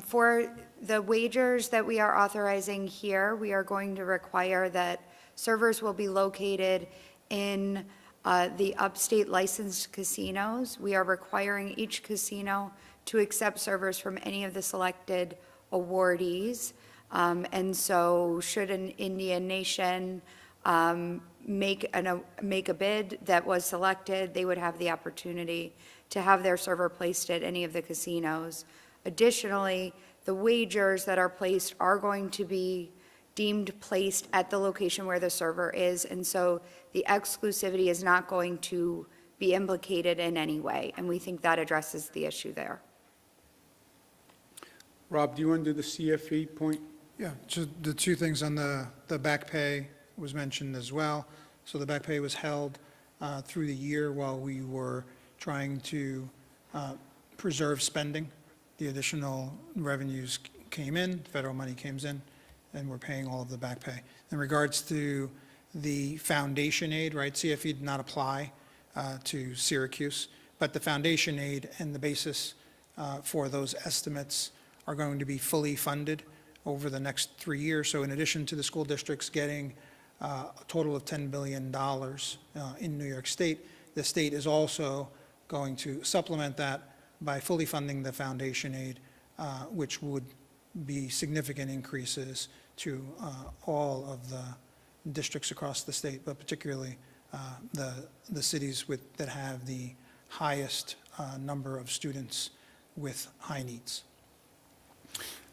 for the wagers that we are authorizing here, we are going to require that servers will be located in the upstate licensed casinos. We are requiring each casino to accept servers from any of the selected awardees. And so should an Indian nation make a bid that was selected, they would have the opportunity to have their server placed at any of the casinos. Additionally, the wagers that are placed are going to be deemed placed at the location where the server is, and so the exclusivity is not going to be implicated in any way, and we think that addresses the issue there. Rob, do you want to do the CFE point? Yeah, so the two things on the back pay was mentioned as well. So the back pay was held through the year while we were trying to preserve spending. The additional revenues came in, federal money came in, and we're paying all of the back pay. In regards to the foundation aid, right, CFE did not apply to Syracuse, but the foundation aid and the basis for those estimates are going to be fully funded over the next 3 years. So in addition to the school districts getting a total of $10 billion in New York State, the state is also going to supplement that by fully funding the foundation aid, which would be significant increases to all of the districts across the state, but particularly the cities that have the highest number of students with high needs.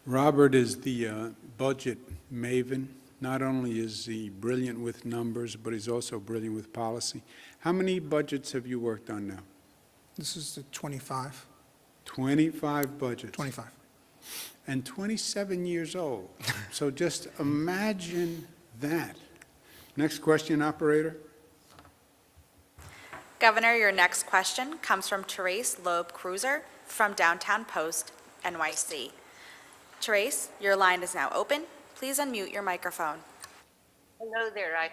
Robert is the budget maven. Not only is he brilliant with numbers, but he's also brilliant with policy. How many budgets have you worked on now? This is the 25. 25 budgets. 25. And 27 years old. So just imagine that. Next question, operator. Governor, your next question comes from Therese Loeb-Cruiser from Downtown Post, NYC. Therese, your line is now open. Please unmute your microphone. Hello there. I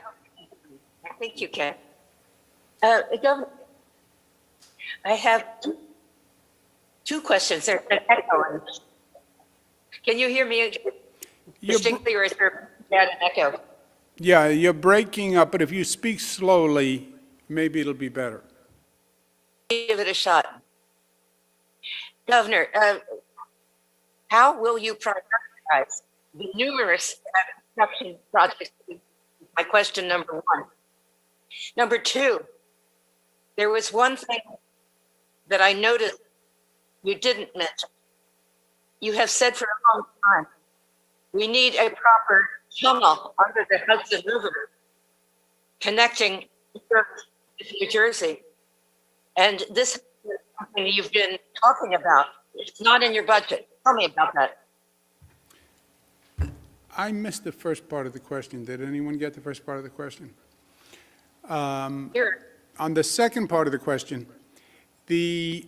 think you can. Governor, I have two questions. There's an echo. Can you hear me distinctly, or is there an echo? Yeah, you're breaking up, but if you speak slowly, maybe it'll be better. Give it a shot. Governor, how will you prioritize the numerous construction projects? My question number one. Number two, there was one thing that I noticed you didn't mention. You have said for a long time, we need a proper tunnel under the Hudson River connecting New Jersey. And this is something you've been talking about. It's not in your budget. Tell me about that. I missed the first part of the question. Did anyone get the first part of the question? Here. On the second part of the question, this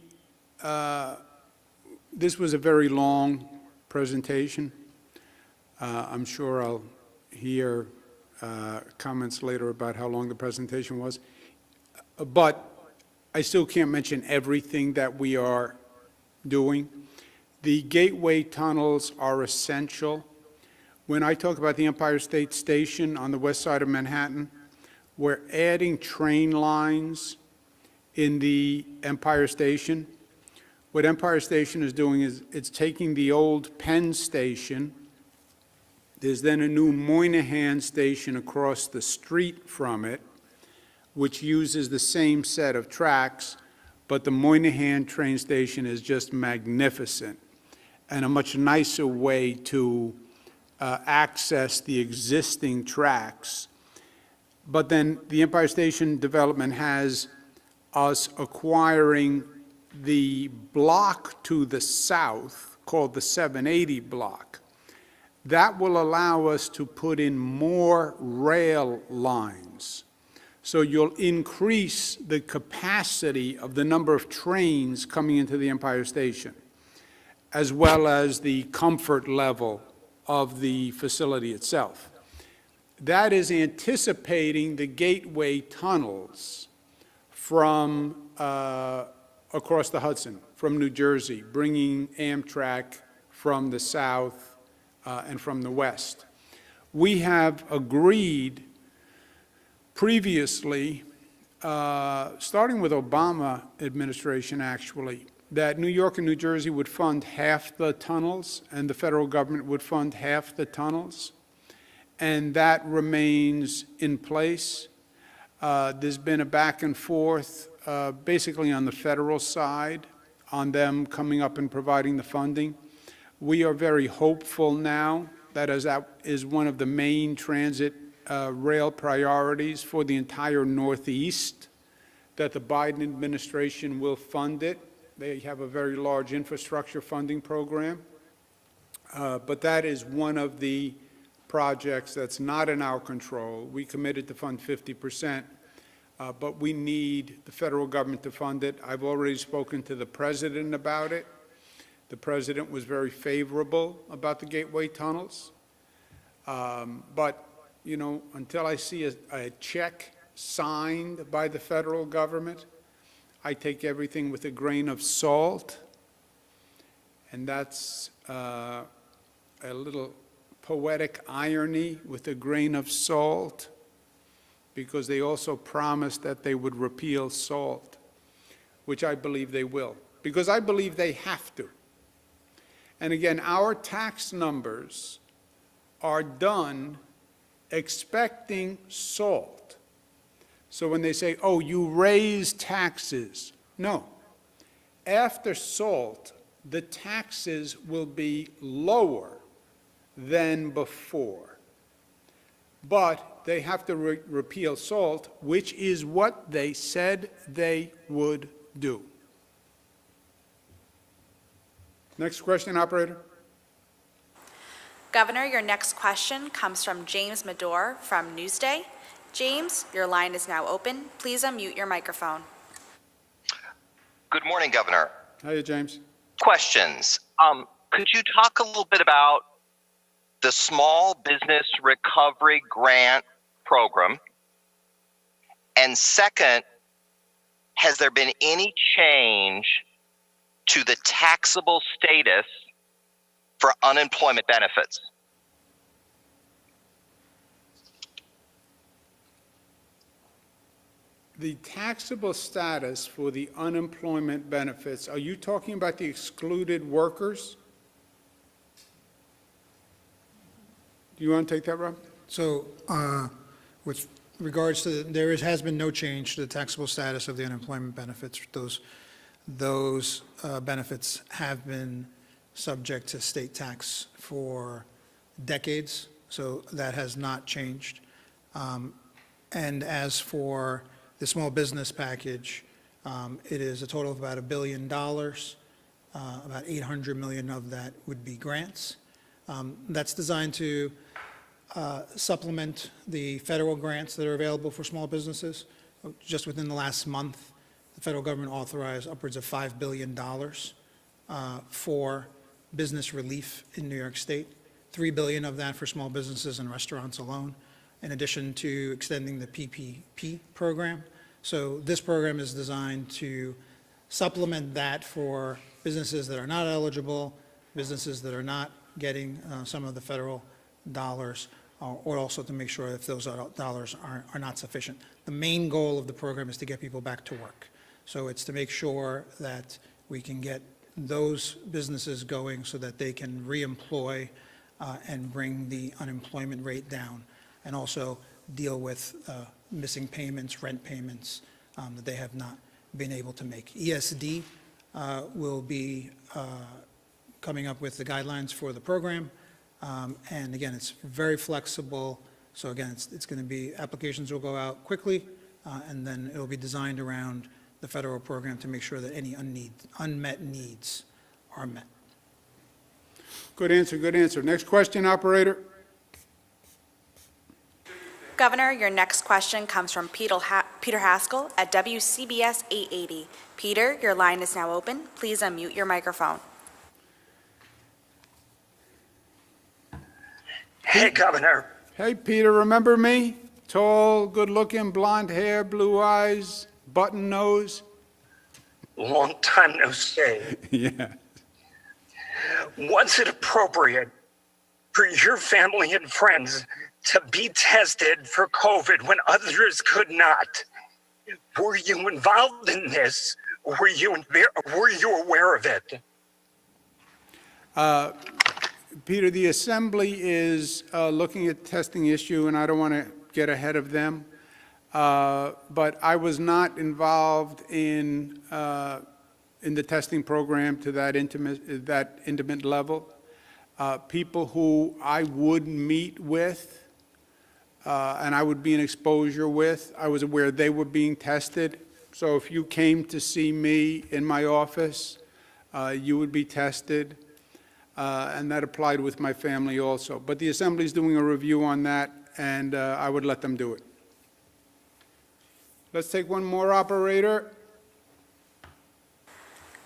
was a very long presentation. I'm sure I'll hear comments later about how long the presentation was. But I still can't mention everything that we are doing. The gateway tunnels are essential. When I talk about the Empire State Station on the west side of Manhattan, we're adding train lines in the Empire Station. What Empire Station is doing is it's taking the old Penn Station. There's then a new Moynihan Station across the street from it, which uses the same set of tracks, but the Moynihan train station is just magnificent and a much nicer way to access the existing tracks. But then the Empire Station development has us acquiring the block to the south, called the 780 block. That will allow us to put in more rail lines. So you'll increase the capacity of the number of trains coming into the Empire Station, as well as the comfort level of the facility itself. That is anticipating the gateway tunnels from across the Hudson, from New Jersey, bringing Amtrak from the south and from the west. We have agreed previously, starting with Obama administration actually, that New York and New Jersey would fund half the tunnels and the federal government would fund half the tunnels. And that remains in place. There's been a back and forth, basically on the federal side, on them coming up and providing the funding. We are very hopeful now that as that is one of the main transit rail priorities for the entire Northeast, that the Biden administration will fund it. They have a very large infrastructure funding program. But that is one of the projects that's not in our control. We committed to fund 50%, but we need the federal government to fund it. I've already spoken to the president about it. The president was very favorable about the gateway tunnels. But, you know, until I see a check signed by the federal government, I take everything with a grain of salt. And that's a little poetic irony, with a grain of salt, because they also promised that they would repeal SALT, which I believe they will, because I believe they have to. And again, our tax numbers are done expecting SALT. So when they say, oh, you raise taxes, no. After SALT, the taxes will be lower than before. But they have to repeal SALT, which is what they said they would do. Next question, operator. Governor, your next question comes from James Madore from Newsday. James, your line is now open. Please unmute your microphone. Good morning, Governor. Hiya, James. Questions. Could you talk a little bit about the Small Business Recovery Grant Program? And second, has there been any change to the taxable status for unemployment benefits? The taxable status for the unemployment benefits, are you talking about the excluded workers? Do you want to take that, Rob? So with regards to, has been no change to the taxable status of the unemployment benefits. Those benefits have been subject to state tax for decades, so that has not changed. And as for the small business package, it is a total of about $1 billion. About $800 million of that would be grants. That's designed to supplement the federal grants that are available for small businesses. Just within the last month, the federal government authorized upwards of $5 billion for business relief in New York State, $3 billion of that for small businesses and restaurants alone, in addition to extending the PPP program. So this program is designed to supplement that for businesses that are not eligible, businesses that are not getting some of the federal dollars, or also to make sure if those dollars are not sufficient. The main goal of the program is to get people back to work. So it's to make sure that we can get those businesses going so that they can reemploy and bring the unemployment rate down, and also deal with missing payments, rent payments that they have not been able to make. ESD will be coming up with the guidelines for the program. And again, it's very flexible. So again, it's going to be, applications will go out quickly, and then it'll be designed around the federal program to make sure that any unmet needs are met. Good answer, good answer. Next question, operator. Governor, your next question comes from Peter Haskell at WCBS 880. Peter, your line is now open. Please unmute your microphone. Hey, Governor. Hey, Peter, remember me? Tall, good-looking, blonde hair, blue eyes, button nose. Long time no see. Yeah. Was it appropriate for your family and friends to be tested for COVID when others could not? Were you involved in this? Were you aware of it? Peter, the Assembly is looking at the testing issue, and I don't want to get ahead of them. But I was not involved in the testing program to that intimate level. People who I would meet with and I would be in exposure with, I was aware they were being tested. So if you came to see me in my office, you would be tested. and that applied with my family also. But the Assembly's doing a review on that, and I would let them do it. Let's take one more, operator.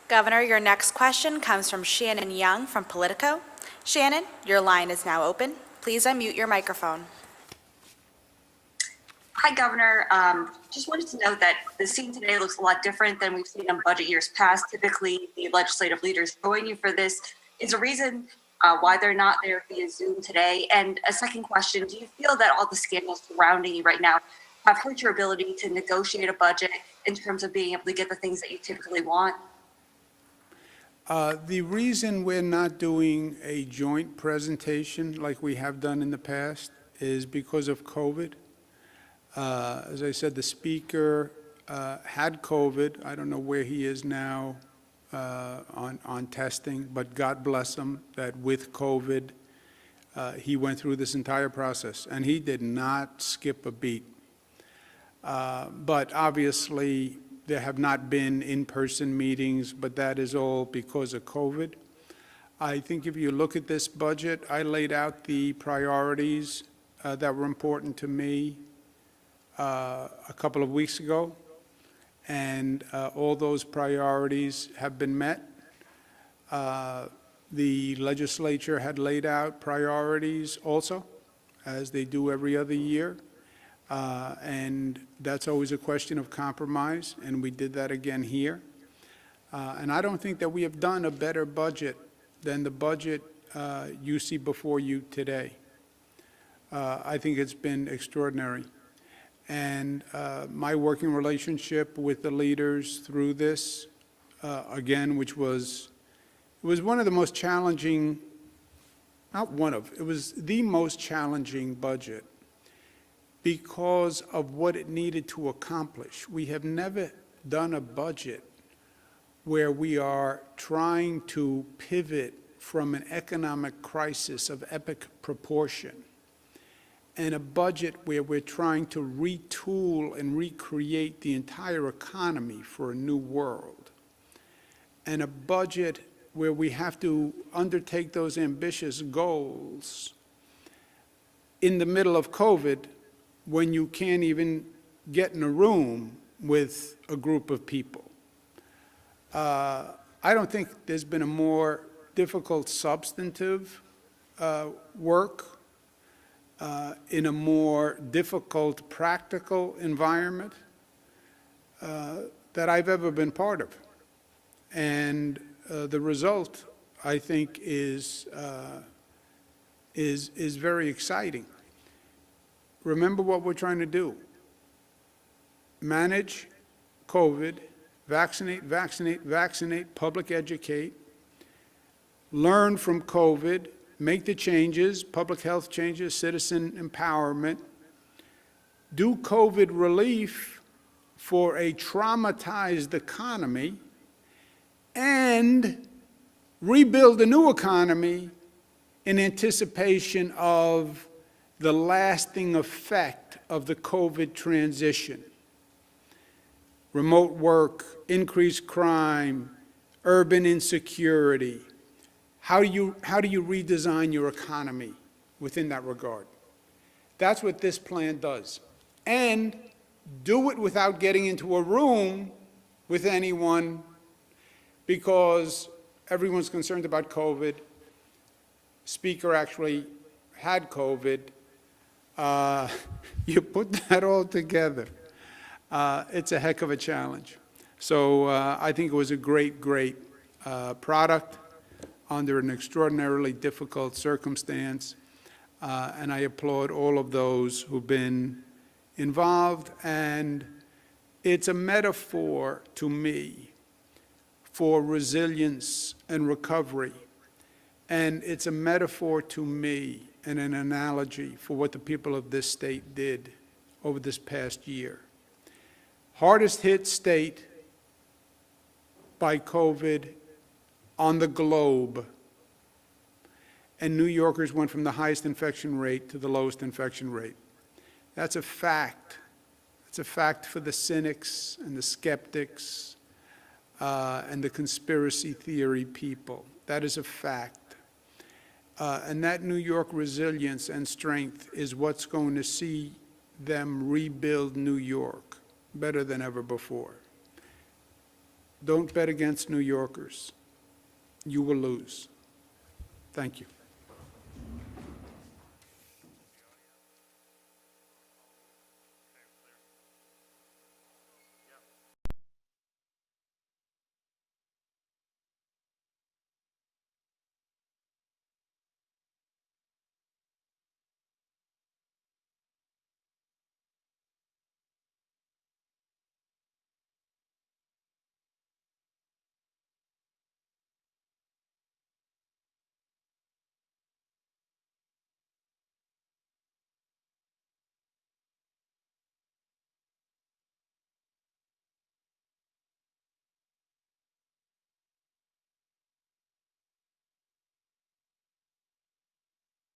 Governor, your next question comes from Shannon Young from Politico. Shannon, your line is now open. Please unmute your microphone. Hi, Governor. Just wanted to note that the scene today looks a lot different than we've seen in budget years past. Typically, the legislative leaders join you for this. Is a reason why they're not there via Zoom today? And a second question, do you feel that all the scandals surrounding you right now have hurt your ability to negotiate a budget in terms of being able to get the things that you typically want? The reason we're not doing a joint presentation like we have done in the past is because of COVID. As I said, the speaker had COVID. I don't know where he is now on testing, but God bless him that with COVID, he went through this entire process, and he did not skip a beat. But obviously, there have not been in-person meetings, but that is all because of COVID. I think if you look at this budget, I laid out the priorities that were important to me a couple of weeks ago, and all those priorities have been met. The legislature had laid out priorities also, as they do every other year. And that's always a question of compromise, and we did that again here. And I don't think that we have done a better budget than the budget you see before you today. I think it's been extraordinary. And my working relationship with the leaders through this, again, which was one of the most challenging, it was the most challenging budget because of what it needed to accomplish. We have never done a budget where we are trying to pivot from an economic crisis of epic proportion and a budget where we're trying to retool and recreate the entire economy for a new world, and a budget where we have to undertake those ambitious goals in the middle of COVID, when you can't even get in a room with a group of people. I don't think there's been a more difficult substantive work in a more difficult practical environment that I've ever been part of. And the result, I think, is very exciting. Remember what we're trying to do. Manage COVID, vaccinate, public educate, learn from COVID, make the changes, public health changes, citizen empowerment, do COVID relief for a traumatized economy, and rebuild a new economy in anticipation of the lasting effect of the COVID transition. Remote work, increased crime, urban insecurity. How do you redesign your economy within that regard? That's what this plan does. And do it without getting into a room with anyone, because everyone's concerned about COVID. Speaker actually had COVID. You put that all together, it's a heck of a challenge. So I think it was a great product under an extraordinarily difficult circumstance, and I applaud all of those who've been involved. And it's a metaphor to me for resilience and recovery, and it's a metaphor to me and an analogy for what the people of this state did over this past year. Hardest hit state by COVID on the globe, and New Yorkers went from the highest infection rate to the lowest infection rate. That's a fact. It's a fact for the cynics and the skeptics and the conspiracy theory people. That is a fact. And that New York resilience and strength is what's going to see them rebuild New York better than ever before. Don't bet against New Yorkers. You will lose. Thank you.